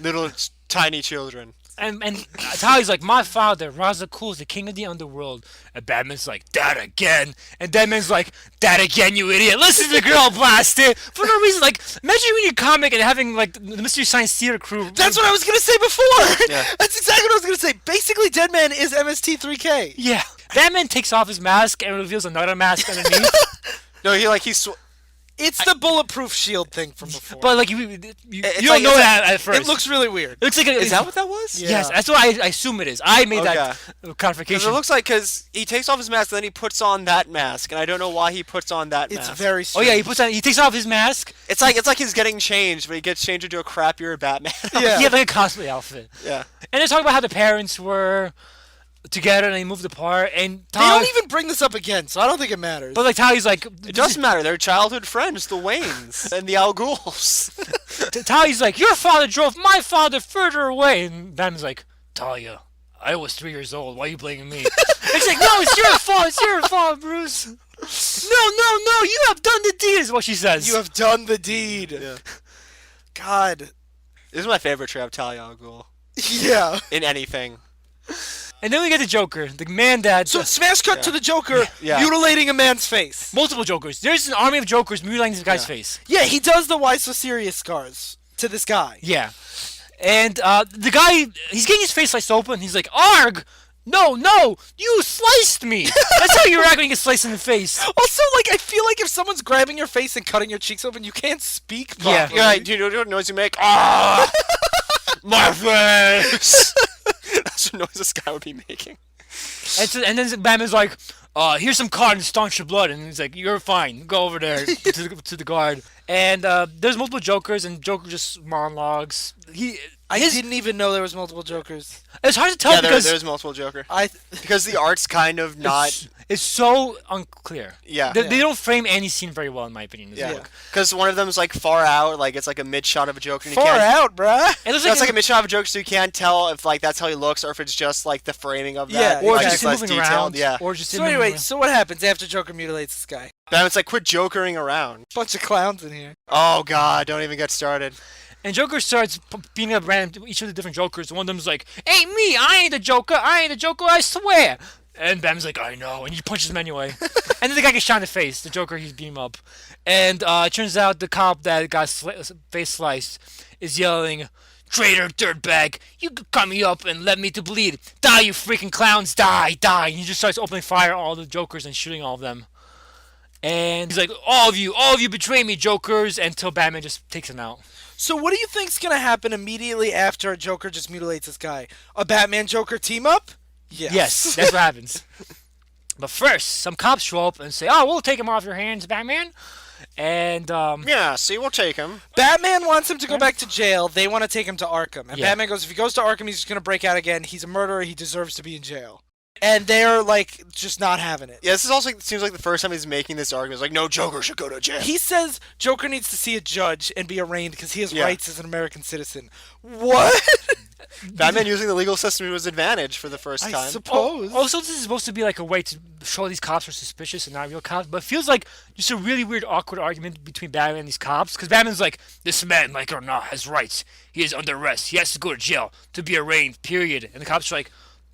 Little tiny children. And Tally's like, my father, Ra's al Ghul, is the king of the underworld. And Batman's like, that again. And Deadman's like, that again, you idiot. Listen to the girl blast it. For no reason. Like, imagine reading a comic and having, like, the Mystery Science Theater crew. That's what I was going to say before. Yeah. That's exactly what I was going to say. Basically, Deadman is MST3K. Yeah. Batman takes off his mask and reveals another mask underneath. No, It's the bulletproof shield thing from before. But, like, you don't like- know it's that at first. it looks really weird. It looks like Is that what that was? Yeah. Yes, that's what I assume it is. I made that Because clarification. it looks like he takes off his mask and then he puts on that mask, and I don't know why he puts on that It's mask. very Oh strange. yeah, he takes off his mask. It's like he's getting changed, but he gets changed into a crappier Batman. Yeah. He had like a cosplay outfit. Yeah. And they talk about how the parents were together and they moved apart. And They don't even bring this up again, so I don't think it matters. But like Tally's like, It doesn't matter. They're childhood friends, the Waynes and the Al Ghuls. Tally's like, your father drove my father further away. And Batman's like, Talia, I was 3 years old. Why are you blaming me? It's like, no, it's your fault. It's your fault, Bruce. No, you have done the deed, is what she says. you have done the deed. Yeah. God. This is my favorite trap, Talia Al Ghul. Yeah. In anything. And then we get the Joker, the man that... So smash cut to the Joker Yeah. mutilating a man's face. multiple Jokers. There's an army of Jokers mutilating this guy's face. Yeah, he does the why so serious scars to this guy. Yeah. And the guy, he's getting his face sliced open. He's like, Arg! No, you sliced me! That's how you react when you get sliced in the face. Also, like, I feel like if someone's grabbing your face and cutting your cheeks open, you can't speak Yeah. properly. You're like, do you know what noise you make? Ah! My face! That's what noise this guy would be making. And then Batman's like, here's some cotton, staunch your blood. And he's like, you're fine. Go over there to the guard. And there's multiple Jokers, and Joker just monologues. I didn't even know there was multiple Jokers. It's hard to tell Yeah, because there's multiple Joker. I Because the art's kind of not... it's so unclear. Yeah. They don't frame any scene very well, in my opinion. In this Yeah. book. Because one of them's like far out, like it's like a mid shot of a Joker. And you far can't, out, bruh. It looks That's like like a mid shot of a Joker, so you can't tell if like that's how he looks or if it's just like the framing of Yeah, that. or like, just it's him less moving detailed. around. Yeah. Or just So him moving anyway, around. so what happens after Joker mutilates this guy? Batman's like, quit jokering around. Bunch of clowns in here. Oh god, don't even get started. And Joker starts beating up random each of the different Jokers. One of them's like, "Ain't me! I ain't the Joker! I swear!" And Batman's like, "I know," and he punches him anyway. And then the guy gets shot in the face. The Joker, he's beating him up. And it turns out the cop that got face sliced is yelling, "Traitor, dirtbag! You cut me up and led me to bleed! Die, you freaking clowns! Die! Die!" And he just starts opening fire on all the Jokers and shooting all of them. And he's like, all of you betray me, Jokers!" Until Batman just takes him out. So what do you think's gonna happen immediately after a Joker just mutilates this guy? A Batman-Joker team-up? Yes, that's what happens. But first, some cops show up and say, "Oh, we'll take him off your hands, Batman." And Yeah, see, we'll take him. Batman wants him to go back to jail. They want to take him to Arkham. And Yeah. Batman goes, if he goes to Arkham, he's just going to break out again. He's a murderer. He deserves to be in jail. And they're, like, just not having it. Yeah, this is also seems like the first time he's making this argument. It's like, no, Joker should go to jail. He says Joker needs to see a judge and be arraigned because he has Yeah. rights as an American citizen. What? Batman using the legal system to his advantage for the first I time. suppose. also, this is supposed to be like a way to show these cops are suspicious and not real cops. But it feels like just a really weird, awkward argument between Batman and these cops. Because Batman's like, "This man, like it or not, has rights. He is under arrest. He has to go to jail to be arraigned, period." And the cops are like,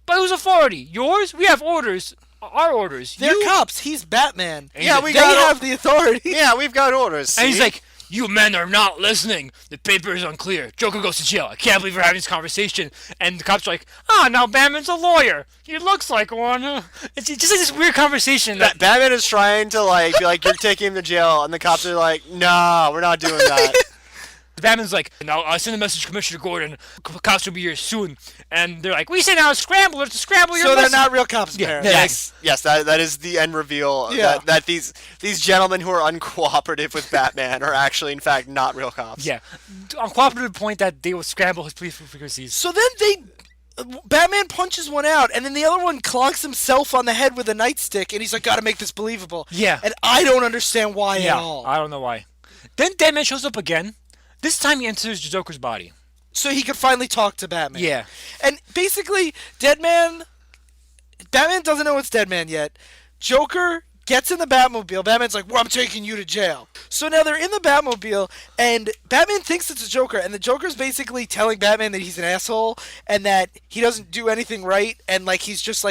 "By whose authority? Yours? We have orders." our orders. They're cops. He's Batman. And Yeah, he's we like, They got have the authority. Yeah, we've got orders. and he's see? like, you men are not listening. The paper is unclear. Joker goes to jail. I can't believe we're having this conversation. And the cops are like, now Batman's a lawyer. He looks like one. It's just like this weird conversation. That Batman is trying to be like, you're taking him to jail, and the cops are like, nah, we're not doing that. Batman's like, now I send a message to Commissioner Gordon. Cops will be here soon. And they're like, we send out a scrambler to scramble your So they're message. not real cops, Yeah, apparently. Yes, that is the end reveal. Yeah. That these gentlemen who are uncooperative with Batman are actually, in fact, not real cops. Yeah. On cooperative point that they will scramble his police frequencies. So then Batman punches one out, and then the other one clonks himself on the head with a nightstick, and he's like, gotta make this believable. Yeah. And I don't understand why at Yeah, all. I don't know why. Then Deadman shows up again. This time he enters the Joker's body. So he could finally talk to Batman. Yeah. And basically, Batman doesn't know it's Deadman yet. Joker gets in the Batmobile. Batman's like, well, I'm taking you to jail. So now they're in the Batmobile, and Batman thinks it's a Joker, and the Joker's basically telling Batman that he's an asshole, and that he doesn't do anything right, and he's just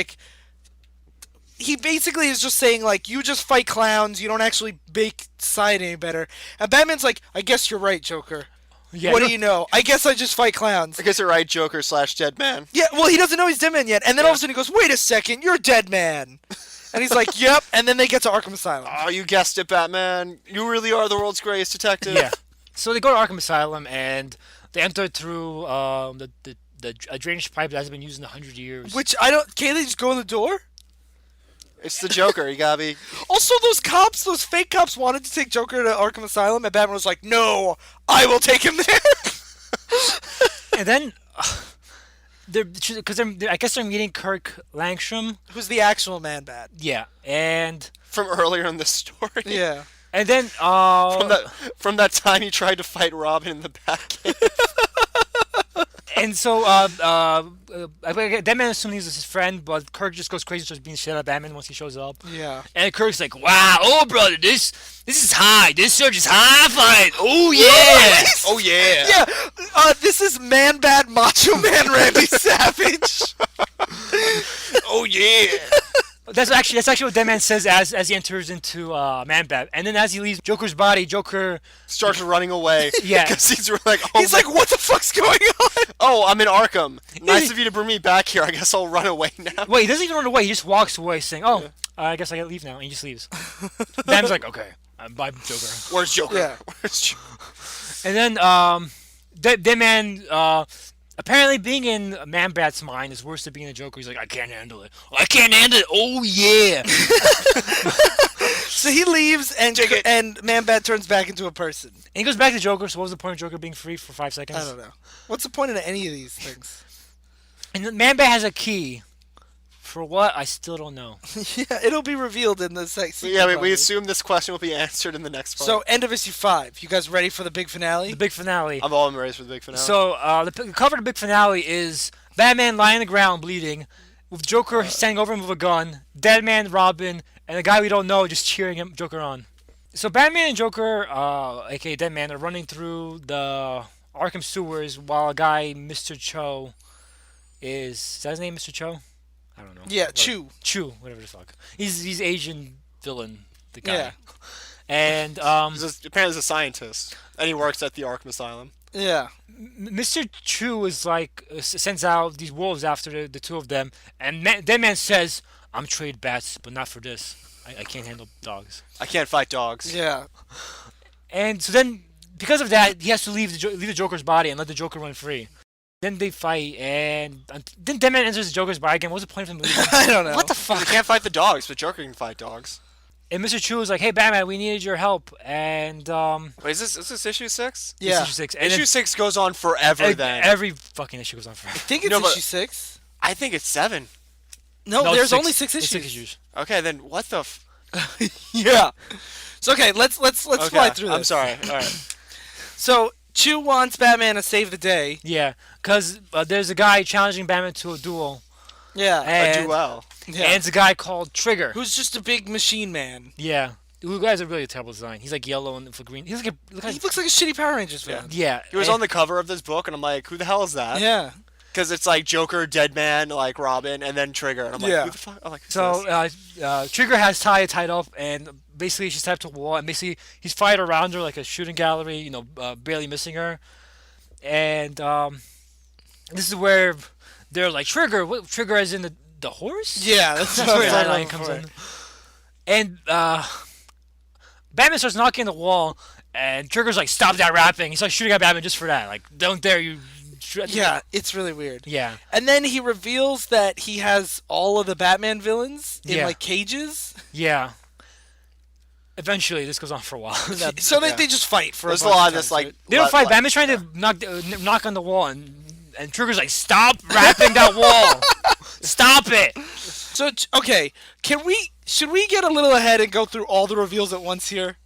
he basically is just saying, you just fight clowns, you don't actually make society any better. And Batman's like, I guess you're right, Joker. Yeah, What do you know? I guess I just fight clowns. I guess you're right, Joker / Deadman. Yeah, well, he doesn't know he's Deadman yet. And then all of a sudden he goes, wait a second, you're Deadman. And he's like, yep. And then they get to Arkham Asylum. Oh, you guessed it, Batman. You really are the world's greatest detective. Yeah. So they go to Arkham Asylum and they enter through a drainage pipe that hasn't been used in 100 years. Which can't they just go in the door? It's the Joker. You gotta be... Also, those fake cops wanted to take Joker to Arkham Asylum, and Batman was like, no, I will take him there. And then, I guess they're meeting Kirk Langstrom. Who's the actual Man-Bat. Yeah. And From earlier in the story. Yeah. then, From that time he tried to fight Robin in the Batcave. and so, Deadman assumes he's his friend, but Kirk just goes crazy, starts being shit at Batman once he shows up. Yeah. And Kirk's like, wow, oh, brother, this is high. This surge is high fight. Oh, yeah. Oh, yeah. Yeah, this is Man-Bat Macho Man Randy Savage. Oh, yeah. That's actually what Deadman says as he enters into Man-Bat. And then as he leaves Joker's body, Joker... Starts running away. Yeah. Because he's like, oh, He's like, what the fuck's going on? oh, I'm in Arkham. Nice of you to bring me back here. I guess I'll run away now. Wait, he doesn't even run away. He just walks away saying, oh, I guess I gotta leave now. And he just leaves. Batman's like, okay, bye, Joker. Where's Joker? Yeah. Where's Joker? And then Deadman... apparently, being in Man-Bat's mind is worse than being a Joker. He's like, I can't handle it. I can't handle it. Oh, yeah. So he leaves, and Man-Bat turns back into a person. And he goes back to Joker. So what was the point of Joker being free for 5 seconds? I don't know. What's the point of any of these things? And then Man-Bat has a key. For what? I still don't know. Yeah, it'll be revealed in the sex. Yeah, we assume this question will be answered in the next part. So, end of issue 5. You guys ready for the big finale? The big finale. I'm all embraced for the big finale. So, the cover of the big finale is Batman lying on the ground bleeding, with Joker standing over him with a gun, Deadman, Robin, and a guy we don't know just cheering him, Joker on. So Batman and Joker, aka Deadman, are running through the Arkham sewers while a guy, Mr. Cho, is that his name, Mr. Cho? I don't know. Yeah, What? Chu. Whatever the fuck. He's Asian villain, the guy. Yeah. And apparently he's a scientist, and he works at the Arkham Asylum. Yeah. Mr. Chu is like sends out these wolves after the two of them, and Deadman says, "I'm trade bats, but not for this. I can't handle dogs." I can't fight dogs. Yeah. And so then, because of that, he has to leave the Joker's body and let the Joker run free. Then they fight, and then Deadman enters the Joker's body again. What's the point of him leaving? I don't know. What the He fuck? can't fight the dogs, but Joker can fight dogs. And Mr. Chu is like, "Hey, Batman, we needed your help." And Wait, is this issue 6? it's Yeah. issue 6. And Issue then 6 goes on forever then. every fucking issue goes on forever. I think it's No, but- issue 6. I think it's 7. No, No, there's six. only 6 It's issues. 6 issues. Okay, then what the Yeah. So okay, let's fly through this. I'm sorry. All right. So Chu wants Batman to save the day. Yeah, because there's a guy challenging Batman to a duel. Yeah. And, I do well. Yeah. And it's a guy called Trigger. Who's just a big machine man. Yeah. The guy has a really terrible design. He's like yellow and for green. He looks like a shitty Power Rangers fan. Yeah. He was on the cover of this book, and I'm like, who the hell is that? Yeah. Because it's like Joker, Deadman, like Robin, and then Trigger. And I'm like, Yeah. who the fuck? I'm like, who's So this? Trigger has Talia tied up, and basically she's tied up to a wall, and basically he's fired around her like a shooting gallery, barely missing her. And this is where they're like, Trigger, what, Trigger as in the horse? Yeah, that's That's what I where was that talking line about comes before. in. And Batman starts knocking the wall, and Trigger's like, stop that rapping. He starts shooting at Batman just for that. Like, don't dare you. Yeah, it's really weird. Yeah. And then he reveals that he has all of the Batman villains in Yeah. like cages. Yeah. Eventually, this goes on for a while. So they just fight for There's a bunch lot of of this, times, like... right? They don't fight. Batman's trying to knock on the wall, and Trigger's like, stop rapping that wall. Stop it. So okay, should we get a little ahead and go through all the reveals at once here?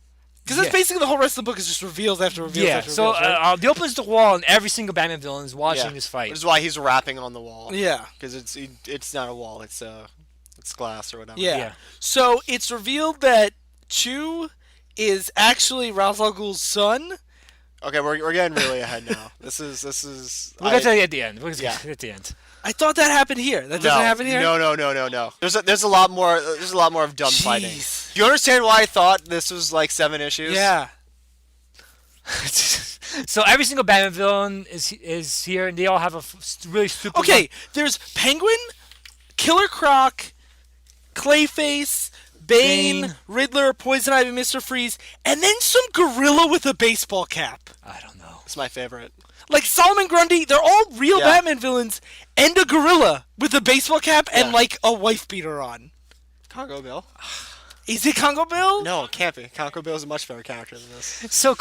Because that's Yeah. basically the whole rest of the book is just reveals after reveals Yeah. after So reveals. Right? he opens the wall, and every single Batman villain is watching this fight. Which is why he's rapping on the wall. Yeah. Because it's not a wall, it's glass or whatever. Yeah. Yeah. So it's revealed that Chew is actually Ra's al Ghul's son. Okay, we're getting really ahead now. This is. We'll get to that at the end. We'll get Yeah. to at the end. I thought that happened here. That doesn't happen here. No. There's a lot more. There's a lot more of dumb fighting. Jeez. Do you understand why I thought this was like 7 issues? Yeah. So every single Batman villain is here, and they all have a really stupid. Okay. There's Penguin, Killer Croc, Clayface, Bane, Riddler, Poison Ivy, Mr. Freeze, and then some gorilla with a baseball cap. I don't know. It's my favorite. Like Solomon Grundy, they're all real Yeah. Batman villains, and a gorilla with a baseball cap and Yeah. like a wife beater on. Congo Bill. Is it Congo Bill? No, it can't be. Congo Bill is a much better character than this. So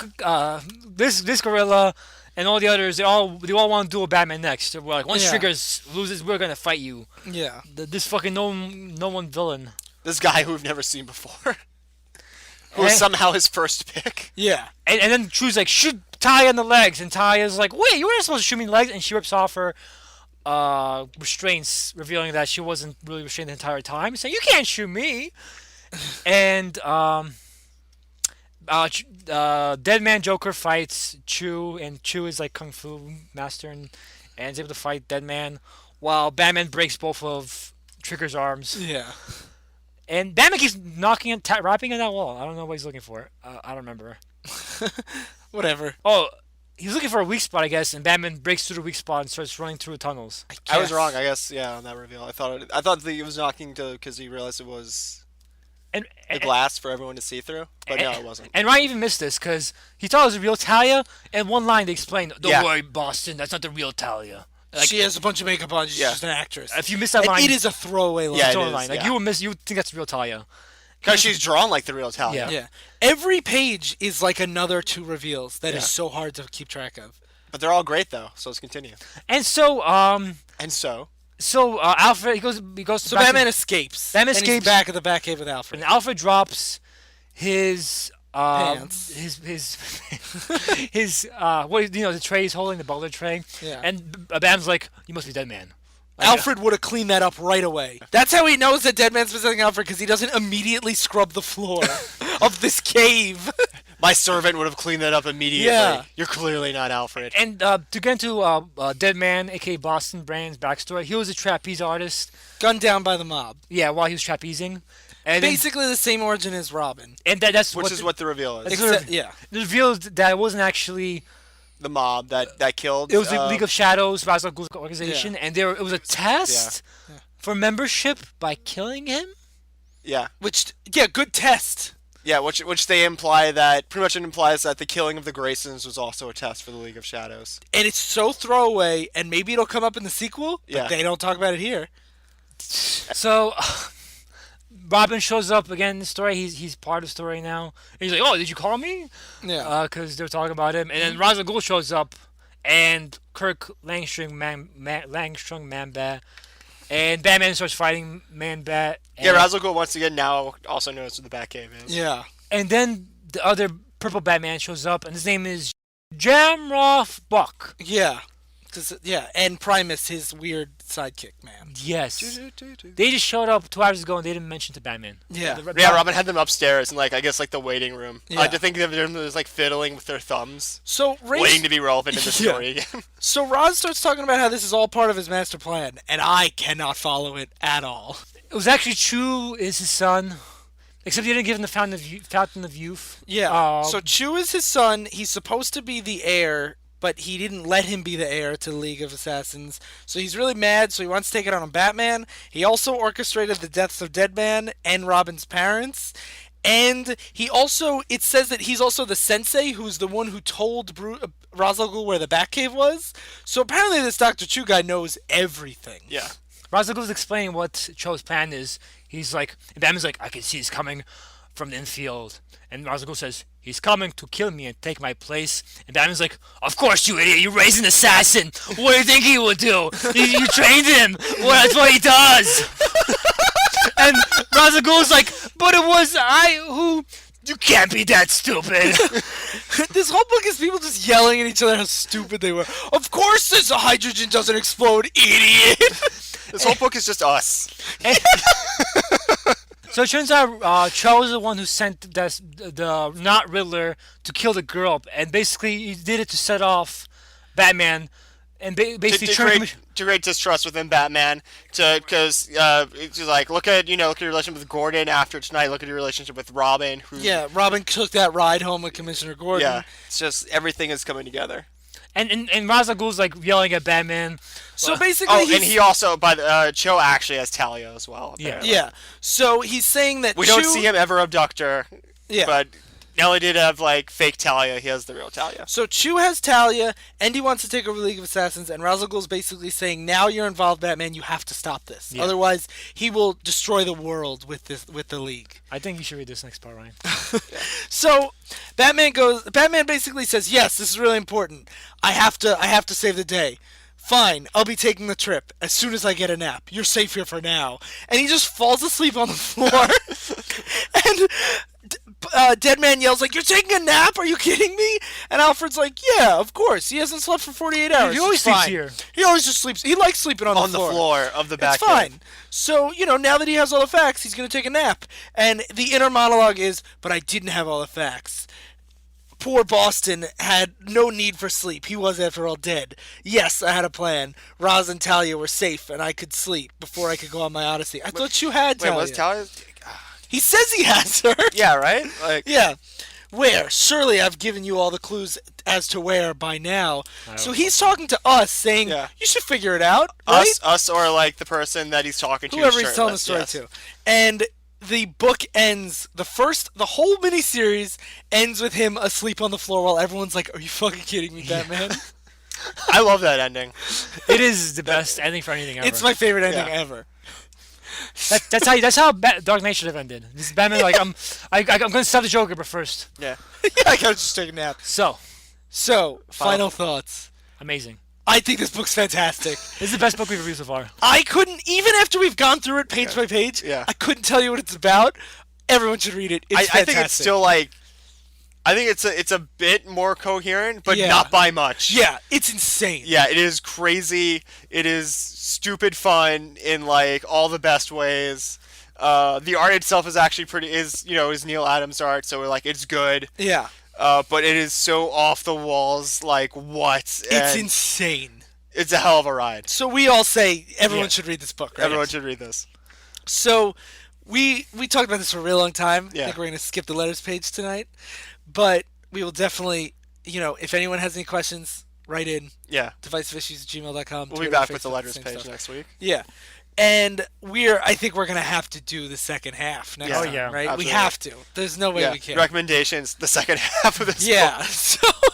this gorilla and all the others, they all want to do a Batman next. They're like, once Yeah. Trigger loses, we're gonna fight you. Yeah. This fucking no one villain. This guy who we've never seen before. Who was Eh. somehow his first pick. Yeah. And then True's like, shoot Talia in the legs, and Talia's like, wait, you weren't supposed to shoot me in the legs, and she rips off her restraints, revealing that she wasn't really restrained the entire time, saying, you can't shoot me. And Dead Man Joker fights Chew, and Chew is like Kung Fu master and is able to fight Dead Man, while Batman breaks both of Trigger's arms. Yeah. And Batman keeps knocking and rapping on that wall. I don't know what he's looking for. I don't remember. Whatever. Oh, he's looking for a weak spot, I guess, and Batman breaks through the weak spot and starts running through the tunnels. I was wrong, I guess. Yeah, on that reveal, I thought that he was knocking because he realized it was And the glass for everyone to see through. But no, it wasn't. And Ryan even missed this because he thought it was a real Talia, and one line they explained, "Don't Yeah. worry, Boston, that's not the real Talia." Like, She has a bunch of makeup on. She's Yeah. just an actress. if you miss that And line, it is a throwaway line. Yeah, it's it a is, line. Like yeah. you would think that's the real Talia. Because she's drawn like the real Talia. Yeah. Yeah. Every page is like another 2 reveals that is Yeah. so hard to keep track of. But they're all great though, so let's continue. And so, And so, Alfred he goes So back Batman to, escapes. Batman and escapes. He's back at the Batcave with Alfred. and Alfred drops his Pants. his the tray he's holding, the butler tray. Yeah. And Batman's like, you must be Dead Man. Alfred would have cleaned that up right away. That's how he knows that Dead Man's possessing Alfred, because he doesn't immediately scrub the floor of this cave. my servant would have cleaned that up immediately. Yeah. You're clearly not Alfred. And to get into Dead Man, aka Boston Brand's backstory, he was a trapeze artist. Gunned down by the mob. Yeah, while he was trapezing. And then- Basically the same origin as Robin. and that's Which is what the reveal is. It's Except, yeah. it revealed that it wasn't actually. The mob that killed. It was the League of Shadows, Ra's al Ghul's organization, Yeah. and it was a test for membership by killing him. Yeah. Good test. Yeah, which they imply that pretty much it implies that the killing of the Graysons was also a test for the League of Shadows. And it's so throwaway, and maybe it'll come up in the sequel, but Yeah. they don't talk about it here. So Robin shows up again in the story. He's part of the story now. And he's like, "Oh, did you call me?" Yeah. Because they're talking about him. And then Ra's al Ghul shows up, and Kirk Langstrom Man-Bat, and Batman starts fighting Man-Bat. Yeah, Ra's al Ghul once again now also knows who the Batcave is. Yeah. And then the other purple Batman shows up, and his name is Jamroth Buck. Yeah. and Primus, his weird sidekick man. Yes. They just showed up 2 hours ago and they didn't mention to Batman. Yeah. Yeah, Robin had them upstairs in, like, I guess, like, the waiting room. Yeah. I like to think of them as, like, fiddling with their thumbs, So waiting to be relevant in the Yeah. story again. So Roz starts talking about how this is all part of his master plan, and I cannot follow it at all. It was actually Chew is his son, except he didn't give him the Fountain of Youth. Yeah. So Chew is his son. He's supposed to be the heir, but he didn't let him be the heir to the League of Assassins. So he's really mad, so he wants to take it out on Batman. He also orchestrated the deaths of Deadman and Robin's parents. And it says that he's also the sensei who's the one who told Ra's al Ghul where the Batcave was. So apparently this Dr. Chew guy knows everything. Yeah. Ra's al Ghul's explaining what Cho's plan is. He's like, and Batman's like, I can see he's coming from the infield. And Ra's al Ghul says, he's coming to kill me and take my place. And Batman's like, of course, you idiot. You raised an assassin. What do you think he would do? You trained him. Well, that's what he does. And Ra's al Ghul's like, but it was I who... You can't be that stupid. This whole book is people just yelling at each other how stupid they were. Of course this hydrogen doesn't explode, idiot! This whole book is just us. So it turns out Cho was the one who sent the not Riddler to kill the girl, and basically he did it to set off Batman, and basically to create distrust within Batman, because it's just like look at your relationship with Gordon after tonight. Look at your relationship with Robin. Yeah, Robin took that ride home with Commissioner Gordon. Yeah, it's just everything is coming together. And Ra's al Ghul's like yelling at Batman. So basically, and he also, Cho actually has Talia as well. Apparently. Yeah. So he's saying that We don't see him ever abduct her. Yeah. But Nelly did have like fake Talia. He has the real Talia. So Chew has Talia, and he wants to take over the League of Assassins, and Ra's al Ghul's basically saying, now you're involved, Batman, you have to stop this. Yeah. Otherwise, he will destroy the world with the League. I think you should read this next part, Ryan. So Batman basically says, yes, this is really important. I have to save the day. Fine, I'll be taking the trip as soon as I get a nap. You're safe here for now. And he just falls asleep on the floor. And Deadman yells like, you're taking a nap? Are you kidding me? And Alfred's like, yeah, of course. He hasn't slept for 48 hours. He always sleeps here. He always just sleeps. He likes sleeping on the floor of the back. It's fine. So, now that he has all the facts, he's going to take a nap. And the inner monologue is, but I didn't have all the facts. Poor Boston had no need for sleep. He was, after all, dead. Yes, I had a plan. Roz and Talia were safe, and I could sleep before I could go on my Odyssey. I thought you had Talia. Wait, was Talia? He says he has her. Yeah, right? Yeah. Where? Surely I've given you all the clues as to where by now. So he's talking to us, saying, you should figure it out, right? Us or, like, the person that he's talking to. Whoever he's telling the story to. And the book ends, the whole miniseries ends with him asleep on the floor while everyone's like, are you fucking kidding me, Batman? I love that ending. It is the best ending for anything ever. It's my favorite ending ever. That's how Dark Knight should have ended. This Batman like I'm gonna stop the Joker, but first. Yeah. I gotta just take a nap. So, final thoughts. Amazing. I think this book's fantastic. This is the best book we've reviewed so far. I couldn't, even after we've gone through it page by page, I couldn't tell you what it's about. Everyone should read it. It's fantastic. I think it's still like, I think it's a bit more coherent, but not by much. Yeah, it's insane. Yeah, it is crazy. It is stupid fun in like all the best ways. The art itself is actually is Neal Adams art, so like it's good. Yeah. But it is so off the walls, like what? It's insane. It's a hell of a ride. So we all say everyone should read this book, right? Everyone should read this. So we talked about this for a real long time. Yeah. I think we're going to skip the letters page tonight. But we will definitely, if anyone has any questions, write in. Yeah. divisiveissues@gmail.com. We'll be back with the letters page next week. Yeah. And I think we're going to have to do the second half next time, right? Absolutely. We have to. There's no way we can't. Recommendations, the second half of this book.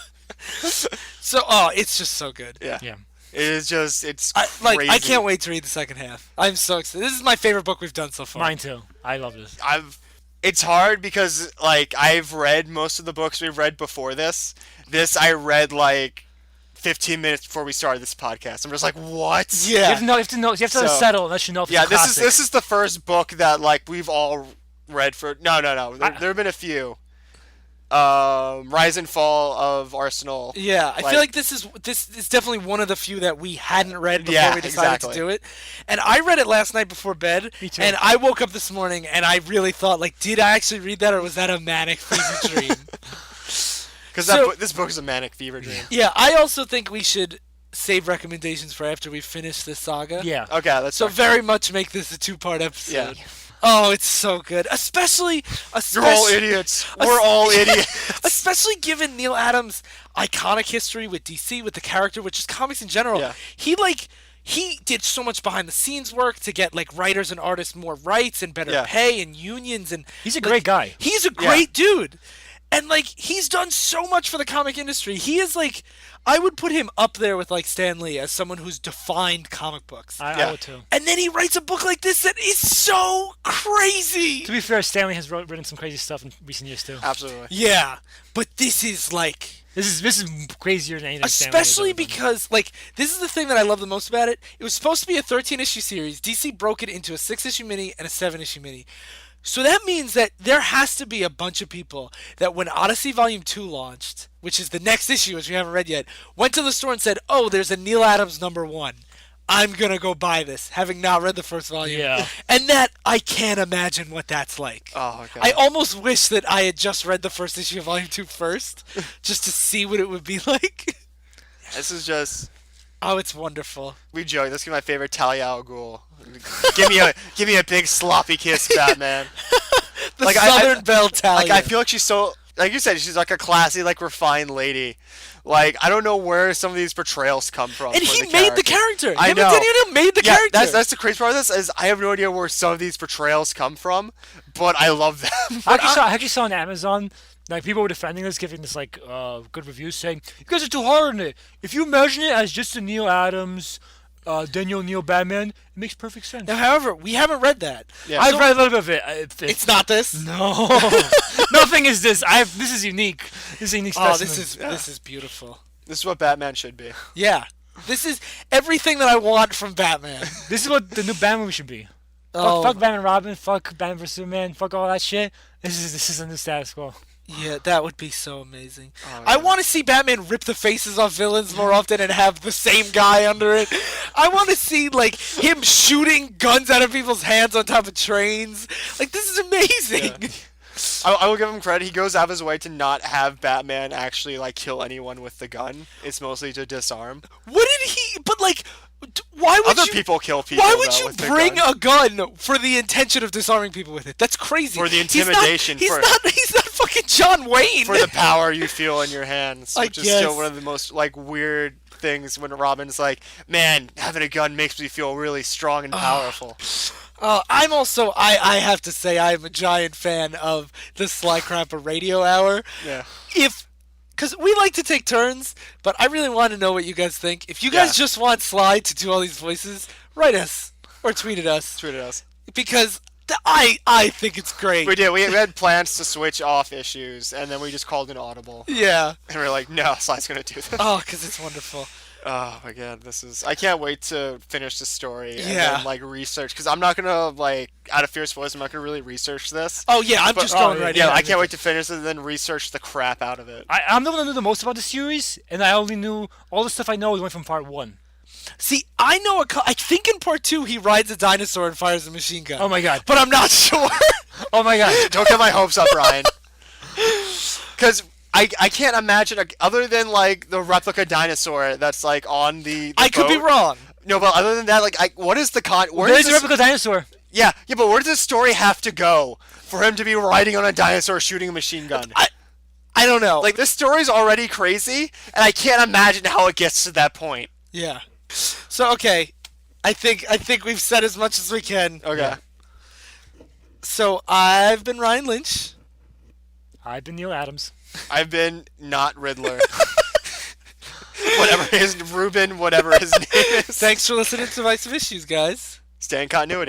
It's just so good. Yeah. It is just, it's crazy. I can't wait to read the second half. I'm so excited. This is my favorite book we've done so far. Mine too. I love this. It's hard because, like, I've read most of the books we've read before this. This I read, like, 15 minutes before we started this podcast. I'm just like, what? Yeah. You have to know. You have to settle and let you know if it's a classic. This is the first book that, like, we've all read for... No. There have been a few. Rise and Fall of Arsenal. Yeah, I feel like this is definitely one of the few that we hadn't read before Yeah, we decided exactly. to do it. And I read it last night before bed. Me too. And I woke up this morning and I really thought, like, did I actually read that or was that a manic fever dream? Because So- this book is a manic fever dream. Yeah, I also think we should save recommendations for after we finish this saga. Yeah. Okay, let's So start. very much make this a 2-part episode. Yeah. Oh, it's so good. Especially You're all idiots. We're all idiots. Especially given Neal Adams' iconic history with DC, with the character, with just comics in general. Yeah. He did so much behind the scenes work to get like writers and artists more rights and better Yeah. pay and unions, and He's a great guy. he's a great dude. And like he's done so much for the comic industry. He is like, I would put him up there with like Stan Lee as someone who's defined comic books. I would too. And then he writes a book like this that is so crazy. To be fair, Stanley has written some crazy stuff in recent years too. Absolutely. Yeah, but this is like, This is crazier than anything. Stanley has especially ever done. because like this is the thing that I love the most about it. It was supposed to be a 13-issue series. DC broke it into a 6-issue mini and a 7-issue mini. So that means that there has to be a bunch of people that when Odyssey Volume 2 launched, which is the next issue, which we haven't read yet, went to the store and said, "Oh, there's a Neal Adams #1. I'm gonna go buy this," having not read the first volume. Yeah. And that, I can't imagine what that's like. Oh, God. I almost wish that I had just read the first issue of Volume 2 first, just to see what it would be like. This is just... Oh, it's wonderful. We joke. This is my favorite Talia al Ghul. Give me a big sloppy kiss, Batman. The Like, Southern Belle Talia. Like I feel like she's so, like you said, she's like a classy, like refined lady. Like I don't know where some of these portrayals come from. and for he the made the character. character. I Him know. and Danny O'Neill made the Yeah, character. that's the crazy part of this is I have no idea where some of these portrayals come from, but I love them. I actually saw on Amazon, like people were defending this, giving this like good reviews, saying you guys are too hard on it. If you imagine it as just a Neal Adams, Daniel O'Neill Batman, it makes perfect sense. Now, however, we haven't read that. Yeah. I've read a little bit of it. It's not this. no, nothing is this. This is unique. This is a unique Oh, specimen. this is beautiful. This is what Batman should be. Yeah, this is everything that I want from Batman. This is what the new Batman movie should be. Oh, Fuck Batman and Robin. Fuck Batman vs Superman. Fuck all that shit. This is a new status quo. yeah, that would be so amazing. Oh, I yeah. want to see Batman rip the faces off villains more often and have the same guy under it. I want to see like him shooting guns out of people's hands on top of trains. Like this is amazing. Yeah. I will give him credit. He goes out of his way to not have Batman actually like kill anyone with the gun. It's mostly to disarm. What did he? But like, why would Other you? people kill people. Why would though, you with the bring gun. a gun for the intention of disarming people with it? That's crazy. For the He's not- intimidation, He's for- not. He's not fucking John Wayne. for the power you feel in your hands, I which is still guess. one of the most like weird things when Robin's like, "Man, having a gun makes me feel really strong and powerful." I'm also. I have to say I'm a giant fan of the Sly Crapper Radio Hour. Yeah. Because we like to take turns, but I really want to know what you guys think. If you guys Yeah. just want Sly to do all these voices, write us or tweet at us Tweet at us. because I think it's great. We did. We had plans to switch off issues, and then we just called an audible, Yeah. and we are like, "No, Sly's gonna do this." Oh, because it's wonderful. Oh my god, this is. I can't wait to finish the story and Yeah. then like research because I'm not gonna like out of fierce voice. I'm not gonna really research this. Oh yeah, I'm But- just going right Yeah, in. I can't wait to finish it and then research the crap out of it. I'm the one who knew the most about the series, and I only knew all the stuff I know went from part 1. See, I know I think in part 2 he rides a dinosaur and fires a machine gun. Oh my god. But I'm not sure. Oh my god. Don't get my hopes up, Ryan. Because I can't imagine other than like the replica dinosaur that's like on the I could be boat. wrong. No, but other than that, like, what is the where There's does a this, replica dinosaur. yeah, but where does this story have to go for him to be riding on a dinosaur shooting a machine gun? I don't know. Like, this story's already crazy, and I can't imagine how it gets to that point. yeah. So okay, I think we've said as much as we can. Okay. Yeah. So I've been Ryan Lynch. I've been Neal Adams. I've been not Riddler. Whatever his name is. Thanks for listening to Divisive Issues, guys. Stay in continuity.